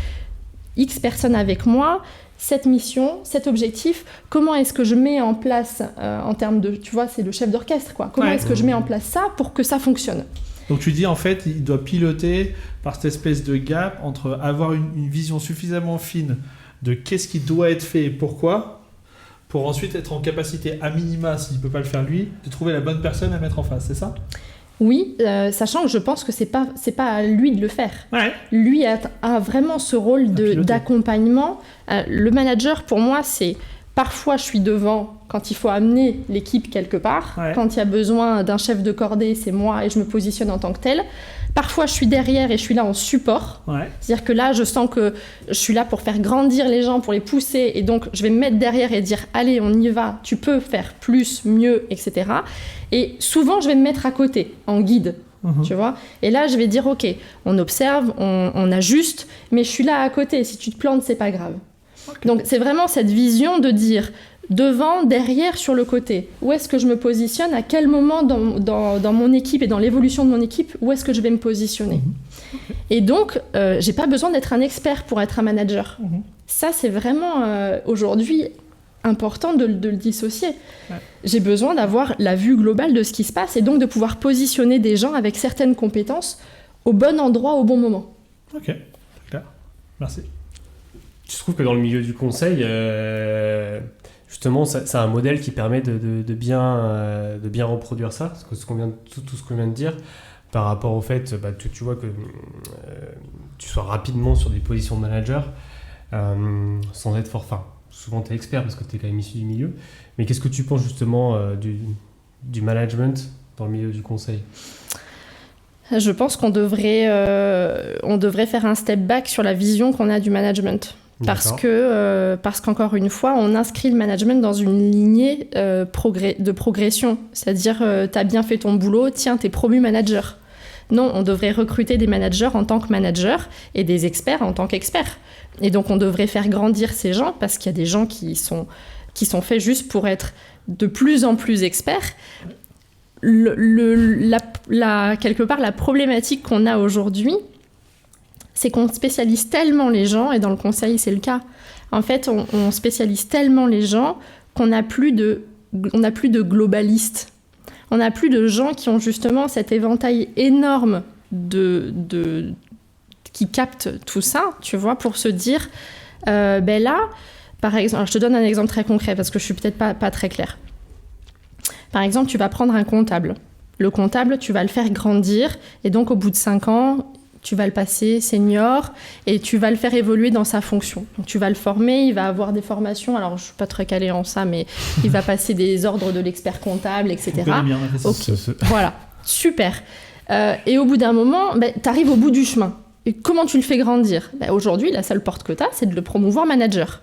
X personnes avec moi, cette mission, cet objectif, comment est-ce que je mets en place en termes de, tu vois, c'est le chef d'orchestre, quoi. Comment est-ce que je mets en place ça pour que ça fonctionne ?» Donc tu dis en fait, il doit piloter par cette espèce de gap entre avoir une vision suffisamment fine de qu'est-ce qui doit être fait et pourquoi, pour ensuite être en capacité, à minima, s'il ne peut pas le faire lui, de trouver la bonne personne à mettre en face, c'est ça ? Oui, sachant que je pense que c'est pas à lui de le faire. Ouais. Lui a vraiment ce rôle d'accompagnement. Le manager, pour moi, c'est parfois je suis devant quand il faut amener l'équipe quelque part. Ouais. Quand il y a besoin d'un chef de cordée, c'est moi et je me positionne en tant que tel. Parfois, je suis derrière et je suis là en support. Ouais. C'est-à-dire que là, je sens que je suis là pour faire grandir les gens, pour les pousser. Et donc, je vais me mettre derrière et dire « Allez, on y va, tu peux faire plus, mieux, etc. » Et souvent, je vais me mettre à côté, en guide. Tu vois ? Et là, je vais dire « Ok, on observe, on ajuste, mais je suis là à côté. Si tu te plantes, c'est pas grave. » Donc, c'est vraiment cette vision de dire devant, derrière, sur le côté. Où est-ce que je me positionne ? À quel moment dans mon équipe et dans l'évolution de mon équipe, où est-ce que je vais me positionner ? Et donc, j'ai pas besoin d'être un expert pour être un manager. Ça, c'est vraiment, aujourd'hui, important de le dissocier. J'ai besoin d'avoir la vue globale de ce qui se passe et donc de pouvoir positionner des gens avec certaines compétences au bon endroit, au bon moment. Ok, c'est clair. Merci. Tu trouves que dans le milieu du conseil, justement, c'est un modèle qui permet de bien reproduire ça, tout ce qu'on vient de dire, par rapport au fait, tu vois que tu sois rapidement sur des positions de manager, sans être fort fin. Souvent, tu es expert parce que tu es quand même issu du milieu. Mais qu'est-ce que tu penses justement du management dans le milieu du conseil ? Je pense qu'on devrait faire un step back sur la vision qu'on a du management. Parce qu'encore une fois, on inscrit le management dans une lignée de progression. C'est-à-dire, tu as bien fait ton boulot, tiens, tu es promu manager. Non, on devrait recruter des managers en tant que managers et des experts en tant qu'experts. Et donc, on devrait faire grandir ces gens parce qu'il y a des gens qui sont faits juste pour être de plus en plus experts. Quelque part, la problématique qu'on a aujourd'hui, c'est qu'on spécialise tellement les gens, et dans le conseil, c'est le cas. En fait, on spécialise tellement les gens qu'on n'a plus de globalistes. On n'a plus de gens qui ont justement cet éventail énorme qui captent tout ça, tu vois, pour se dire, là, par exemple, alors je te donne un exemple très concret parce que je suis peut-être pas très claire. Par exemple, tu vas prendre un comptable. Le comptable, tu vas le faire grandir, et donc au bout de 5 ans, tu vas le passer senior et tu vas le faire évoluer dans sa fonction. Donc, tu vas le former, il va avoir des formations. Alors, je ne suis pas très calée en ça, mais il va passer des ordres de l'expert comptable, etc. Bien, okay. Voilà, super. Et au bout d'un moment, tu arrives au bout du chemin. Et comment tu le fais grandir ? Aujourd'hui, la seule porte que tu as, c'est de le promouvoir manager.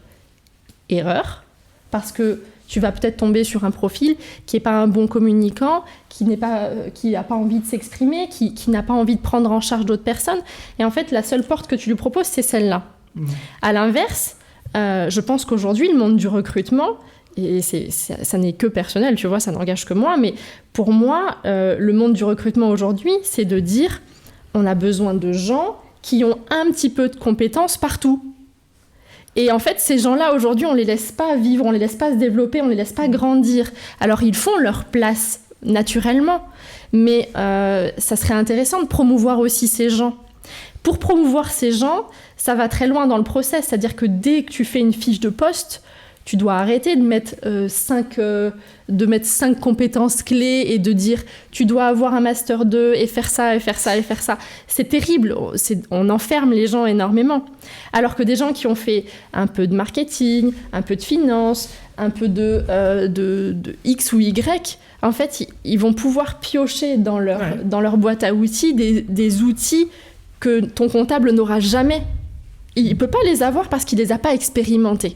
Erreur, parce que tu vas peut-être tomber sur un profil qui n'est pas un bon communicant, qui n'a pas envie de s'exprimer, qui n'a pas envie de prendre en charge d'autres personnes. Et en fait, la seule porte que tu lui proposes, c'est celle-là. À l'inverse, je pense qu'aujourd'hui, le monde du recrutement, et ça n'est que personnel, tu vois, ça n'engage que moi, mais pour moi, le monde du recrutement aujourd'hui, c'est de dire on a besoin de gens qui ont un petit peu de compétences partout. Et en fait, ces gens-là, aujourd'hui, on ne les laisse pas vivre, on ne les laisse pas se développer, on ne les laisse pas grandir. Alors, ils font leur place naturellement, mais ça serait intéressant de promouvoir aussi ces gens. Pour promouvoir ces gens, ça va très loin dans le process, c'est-à-dire que dès que tu fais une fiche de poste, Tu dois arrêter de mettre 5 compétences clés et de dire tu dois avoir un master 2 et faire ça et faire ça et faire ça. C'est terrible, on enferme les gens énormément. Alors que des gens qui ont fait un peu de marketing, un peu de finance, un peu de X ou Y, en fait, ils vont pouvoir piocher dans leur boîte à outils des outils que ton comptable n'aura jamais. Il ne peut pas les avoir parce qu'il ne les a pas expérimentés.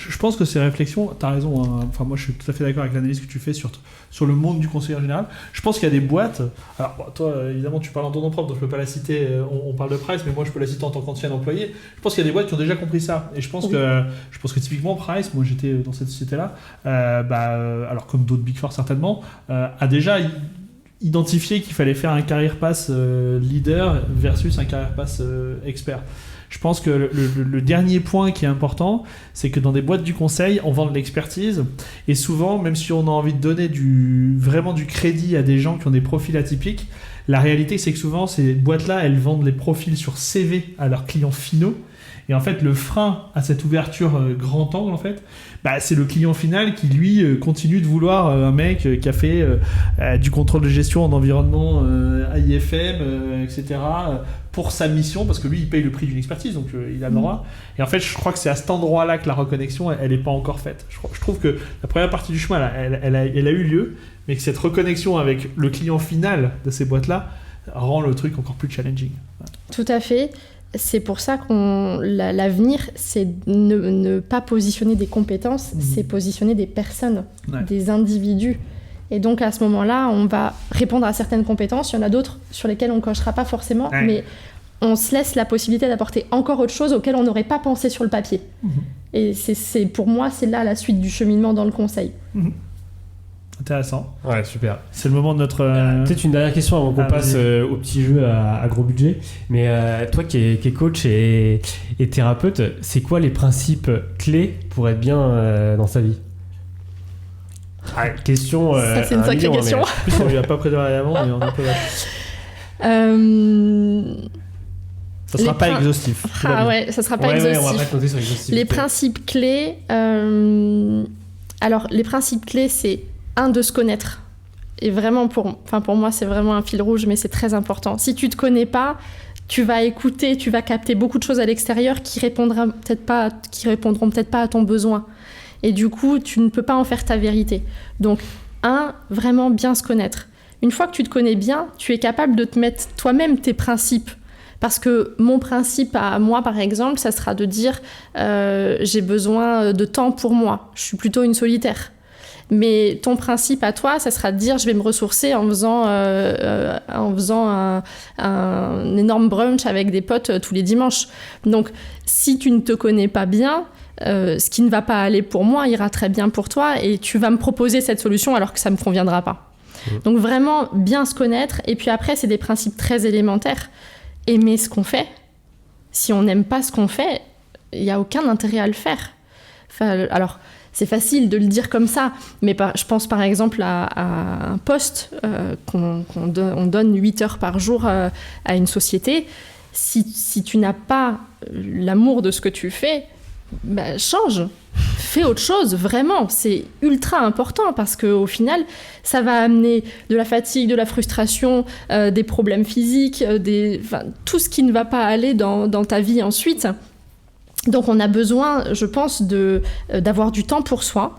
Je pense que ces réflexions, tu as raison, hein. Enfin, moi je suis tout à fait d'accord avec l'analyse que tu fais sur le monde du conseiller en général. Je pense qu'il y a des boîtes, alors bon, toi évidemment tu parles en ton nom propre donc je peux pas la citer, on parle de Price, mais moi je peux la citer en tant qu'ancien employé. Je pense qu'il y a des boîtes qui ont déjà compris ça, et je pense que typiquement Price, moi j'étais dans cette société-là, alors comme d'autres Big Four certainement, a déjà identifié qu'il fallait faire un career pass leader versus un career pass expert. Je pense que le dernier point qui est important, c'est que dans des boîtes du conseil, on vend de l'expertise. Et souvent, même si on a envie de donner vraiment du crédit à des gens qui ont des profils atypiques, la réalité, c'est que souvent, ces boîtes-là, elles vendent les profils sur CV à leurs clients finaux. Et en fait, le frein à cette ouverture grand angle, en fait, c'est le client final qui, lui, continue de vouloir un mec qui a fait du contrôle de gestion en environnement AIFM, etc., pour sa mission, parce que lui, il paye le prix d'une expertise, donc il a le droit. Et en fait, je crois que c'est à cet endroit-là que la reconnexion, elle n'est pas encore faite. Je trouve que la première partie du chemin, là, elle a eu lieu, mais que cette reconnexion avec le client final de ces boîtes-là rend le truc encore plus challenging. Tout à fait. C'est pour ça que l'avenir, c'est ne pas positionner des compétences, c'est positionner des personnes, des individus. Et donc, à ce moment-là, on va répondre à certaines compétences. Il y en a d'autres sur lesquelles on ne cochera pas forcément, mais on se laisse la possibilité d'apporter encore autre chose auquel on n'aurait pas pensé sur le papier. Et pour moi, c'est là la suite du cheminement dans le conseil. Intéressant. Ouais, super. C'est le moment de notre... Peut-être une dernière question avant qu'on passe au petit jeu à gros budget. Mais toi qui es coach et thérapeute, c'est quoi les principes clés pour être bien dans sa vie ? Question... Ça, c'est une sacrée question. En plus, on lui a pas préparé avant, mais on a un peu... Ça sera pas exhaustif. Ça sera pas exhaustif. On va pas compter sur l'exhaustivité. Les principes clés... Alors, les principes clés, c'est de se connaître. Et vraiment, pour moi, c'est vraiment un fil rouge, mais c'est très important. Si tu te connais pas, tu vas écouter, tu vas capter beaucoup de choses à l'extérieur qui répondront peut-être pas à ton besoin. Et du coup, tu ne peux pas en faire ta vérité. Donc, vraiment bien se connaître. Une fois que tu te connais bien, tu es capable de te mettre toi-même tes principes. Parce que mon principe à moi, par exemple, ça sera de dire j'ai besoin de temps pour moi. Je suis plutôt une solitaire. Mais ton principe à toi, ça sera de dire je vais me ressourcer en faisant un énorme brunch avec des potes tous les dimanches. Donc, si tu ne te connais pas bien, ce qui ne va pas aller pour moi ira très bien pour toi et tu vas me proposer cette solution alors que ça ne me conviendra pas. Donc, vraiment bien se connaître. Et puis après, c'est des principes très élémentaires. Aimer ce qu'on fait. Si on n'aime pas ce qu'on fait, il n'y a aucun intérêt à le faire. Alors, c'est facile de le dire comme ça, mais je pense par exemple à un poste qu'on donne 8 heures par jour à une société. Si tu n'as pas l'amour de ce que tu fais, change, fais autre chose, vraiment. C'est ultra important parce qu'au final, ça va amener de la fatigue, de la frustration, des problèmes physiques, tout ce qui ne va pas aller dans ta vie ensuite. Donc on a besoin, je pense, d'avoir du temps pour soi,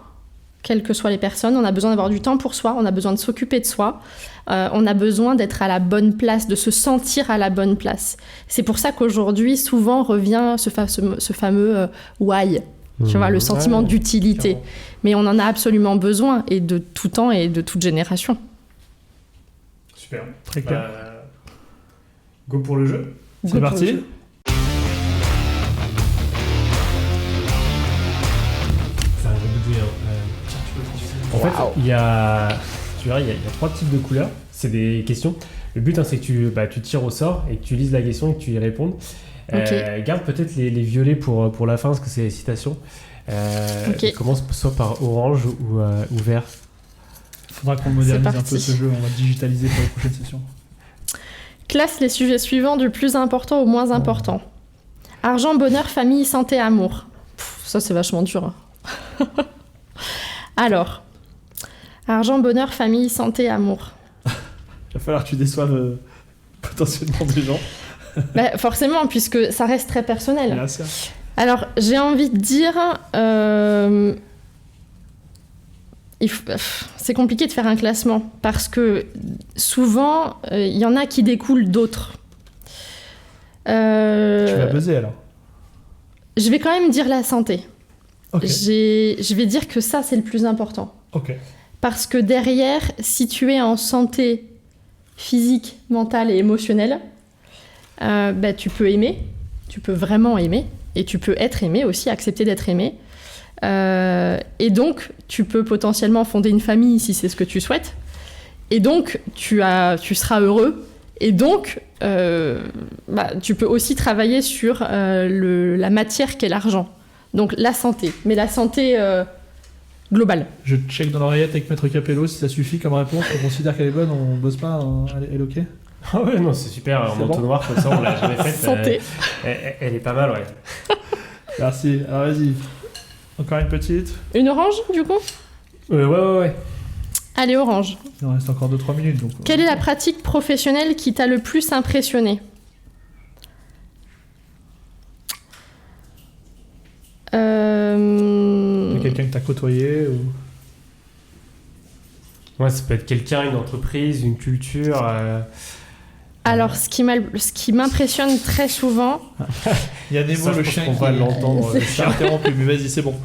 quelles que soient les personnes. On a besoin d'avoir du temps pour soi, on a besoin de s'occuper de soi, on a besoin d'être à la bonne place, de se sentir à la bonne place. C'est pour ça qu'aujourd'hui, souvent revient ce fameux why, tu vois, le sentiment d'utilité. Carrément. Mais on en a absolument besoin, et de tout temps et de toute génération. Super, très clair. Go pour le jeu. C'est parti. En fait, il y a 3 types de couleurs. C'est des questions. Le but, c'est que tu tires au sort et que tu lises la question et que tu y répondes. Okay. Garde peut-être les violets pour la fin, parce que c'est les citations. Okay. Commence soit par orange ou vert. Il faudra qu'on modernise un peu ce jeu. On va digitaliser pour les prochaines sessions. Classe les sujets suivants du plus important au moins important. Argent, bonheur, famille, santé, amour. Ça, c'est vachement dur. Alors, argent, bonheur, famille, santé, amour. Il va falloir que tu déçoives potentiellement des gens. Bah, forcément, puisque ça reste très personnel. Bien sûr. Alors, j'ai envie de dire... c'est compliqué de faire un classement parce que souvent, il y en a qui découlent d'autres. Tu vas buzzer alors. Je vais quand même dire la santé. Ok. Je vais dire que ça, c'est le plus important. Ok. Parce que derrière, si tu es en santé physique, mentale et émotionnelle, tu peux aimer, tu peux vraiment aimer, et tu peux être aimé aussi, accepter d'être aimé. Et donc, tu peux potentiellement fonder une famille si c'est ce que tu souhaites. Et donc, tu seras heureux. Et donc, tu peux aussi travailler sur la matière qu'est l'argent. Donc, la santé. Mais la santé globale. Je check dans l'oreillette avec Maître Capello si ça suffit comme réponse. On considère qu'elle est bonne, on bosse pas. Elle est ok. Ah ouais, non, c'est super. En C'est bon entonnoir, comme ça, on l'a jamais faite. Santé. Elle est pas mal, ouais. Merci. Alors, vas-y. Encore une petite. Une orange, du coup ? Ouais. Allez, orange. Il en reste encore 2-3 minutes. Donc, Quelle est la pratique professionnelle qui t'a le plus impressionné ? Quelqu'un que t'as côtoyé ou... Ouais, ça peut être quelqu'un, une entreprise, une culture. Alors, ce qui m'impressionne très souvent... Il y a des mots, le chien qu'on va l'entendre. Le chien interrompu, mais vas-y, c'est bon.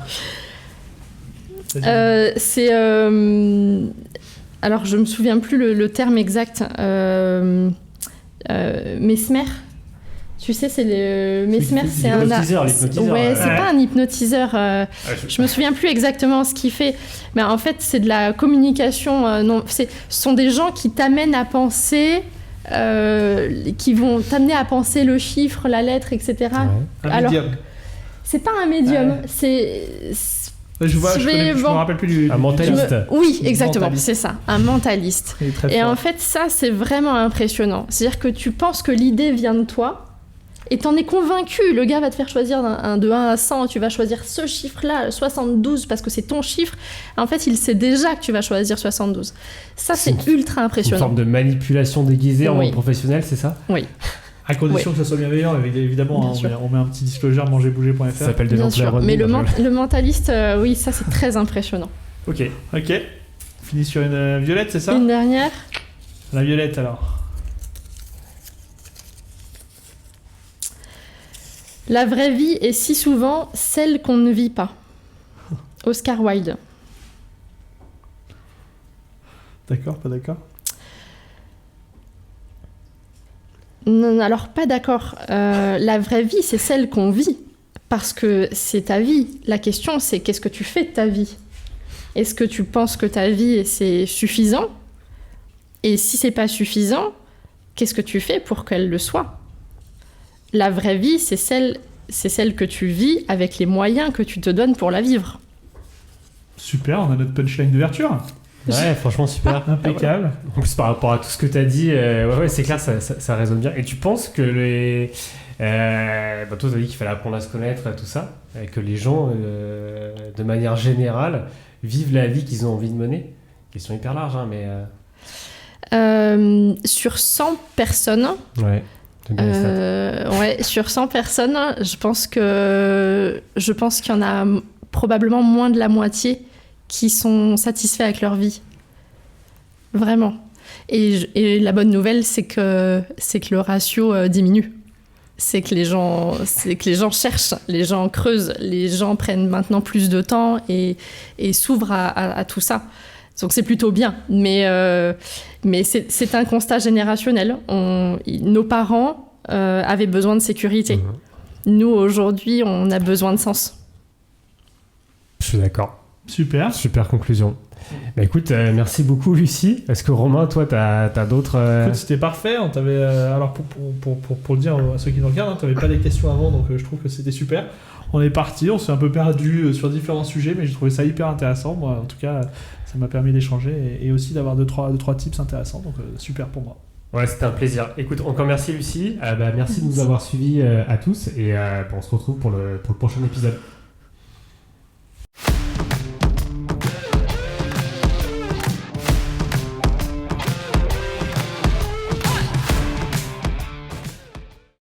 c'est... Alors, je me souviens plus le terme exact. Mesmer. Tu sais, c'est le Mesmer, c'est un... L'hypnotiseur. Ouais, c'est pas un hypnotiseur. Je me souviens plus exactement ce qu'il fait. Mais en fait, c'est de la communication. Ce sont des gens qui t'amènent à penser... qui vont t'amener à penser le chiffre, la lettre, etc. Ouais. Un médium. C'est pas un médium, Ouais. c'est... Je me rappelle plus du... Un mentaliste. Oui, exactement, Mentaliste. c'est ça, un mentaliste. Il est très Et fort. en fait, ça, c'est vraiment impressionnant. C'est-à-dire que tu penses que l'idée vient de toi, et t'en es convaincu. Le gars va te faire choisir de 1 à 100, tu vas choisir ce chiffre-là, 72, parce que c'est ton chiffre. En fait, il sait déjà que tu vas choisir 72. Ça, c'est ultra Une impressionnant. forme de manipulation déguisée en Oui. monde professionnel, c'est ça? Oui. À condition que ça soit bienveillant, évidemment. Bien Hein, sûr. on met un petit disclosure, mangerbouger.fr. Ça s'appelle de Bien sûr, l'ampleur. mais le mentaliste, oui, ça, c'est très impressionnant. Ok. Ok. On finit sur une violette, c'est ça? Une dernière. La violette, alors. La vraie vie est si souvent celle qu'on ne vit pas. Oscar Wilde. D'accord, pas d'accord? Non, alors pas d'accord. La vraie vie, c'est celle qu'on vit. Parce que c'est ta vie. La question, c'est qu'est-ce que tu fais de ta vie? Est-ce que tu penses que ta vie, c'est suffisant? Et si c'est pas suffisant, qu'est-ce que tu fais pour qu'elle le soit? La vraie vie, c'est celle que tu vis avec les moyens que tu te donnes pour la vivre. Super, on a notre punchline d'ouverture. Ouais, franchement, super. Impeccable. En plus, par rapport à tout ce que tu as dit, ouais, c'est clair, ça résonne bien. Et tu penses que les. Toi, tu as dit qu'il fallait apprendre à se connaître, tout ça, et que les gens, de manière générale, vivent la vie qu'ils ont envie de mener? Question hyper large, hein, mais. Sur 100 personnes, Ouais. ouais, sur 100 personnes, je pense qu'il y en a probablement moins de la moitié qui sont satisfaits avec leur vie. Vraiment. Et la bonne nouvelle, c'est que le ratio diminue. C'est que les gens cherchent, les gens creusent, les gens prennent maintenant plus de temps et s'ouvrent à tout ça. Donc c'est plutôt bien. Mais c'est un constat générationnel. Nos parents avaient besoin de sécurité. Nous, aujourd'hui, on a besoin de sens. Je suis d'accord. Super. Super conclusion. Bah écoute, merci beaucoup Lucie. Est-ce que Romain, toi, t'as d'autres... Écoute, c'était parfait. On t'avait, alors pour le dire à ceux qui nous regardent, tu n'avais pas les questions avant, donc je trouve que c'était super. On est parti, on s'est un peu perdu sur différents sujets, mais j'ai trouvé ça hyper intéressant. Moi, en tout cas, ça m'a permis d'échanger et aussi d'avoir deux, trois tips intéressants, donc super pour moi. Ouais, c'était un plaisir. Écoute, encore merci Lucie. Merci de nous avoir suivis à tous et on se retrouve pour le prochain épisode.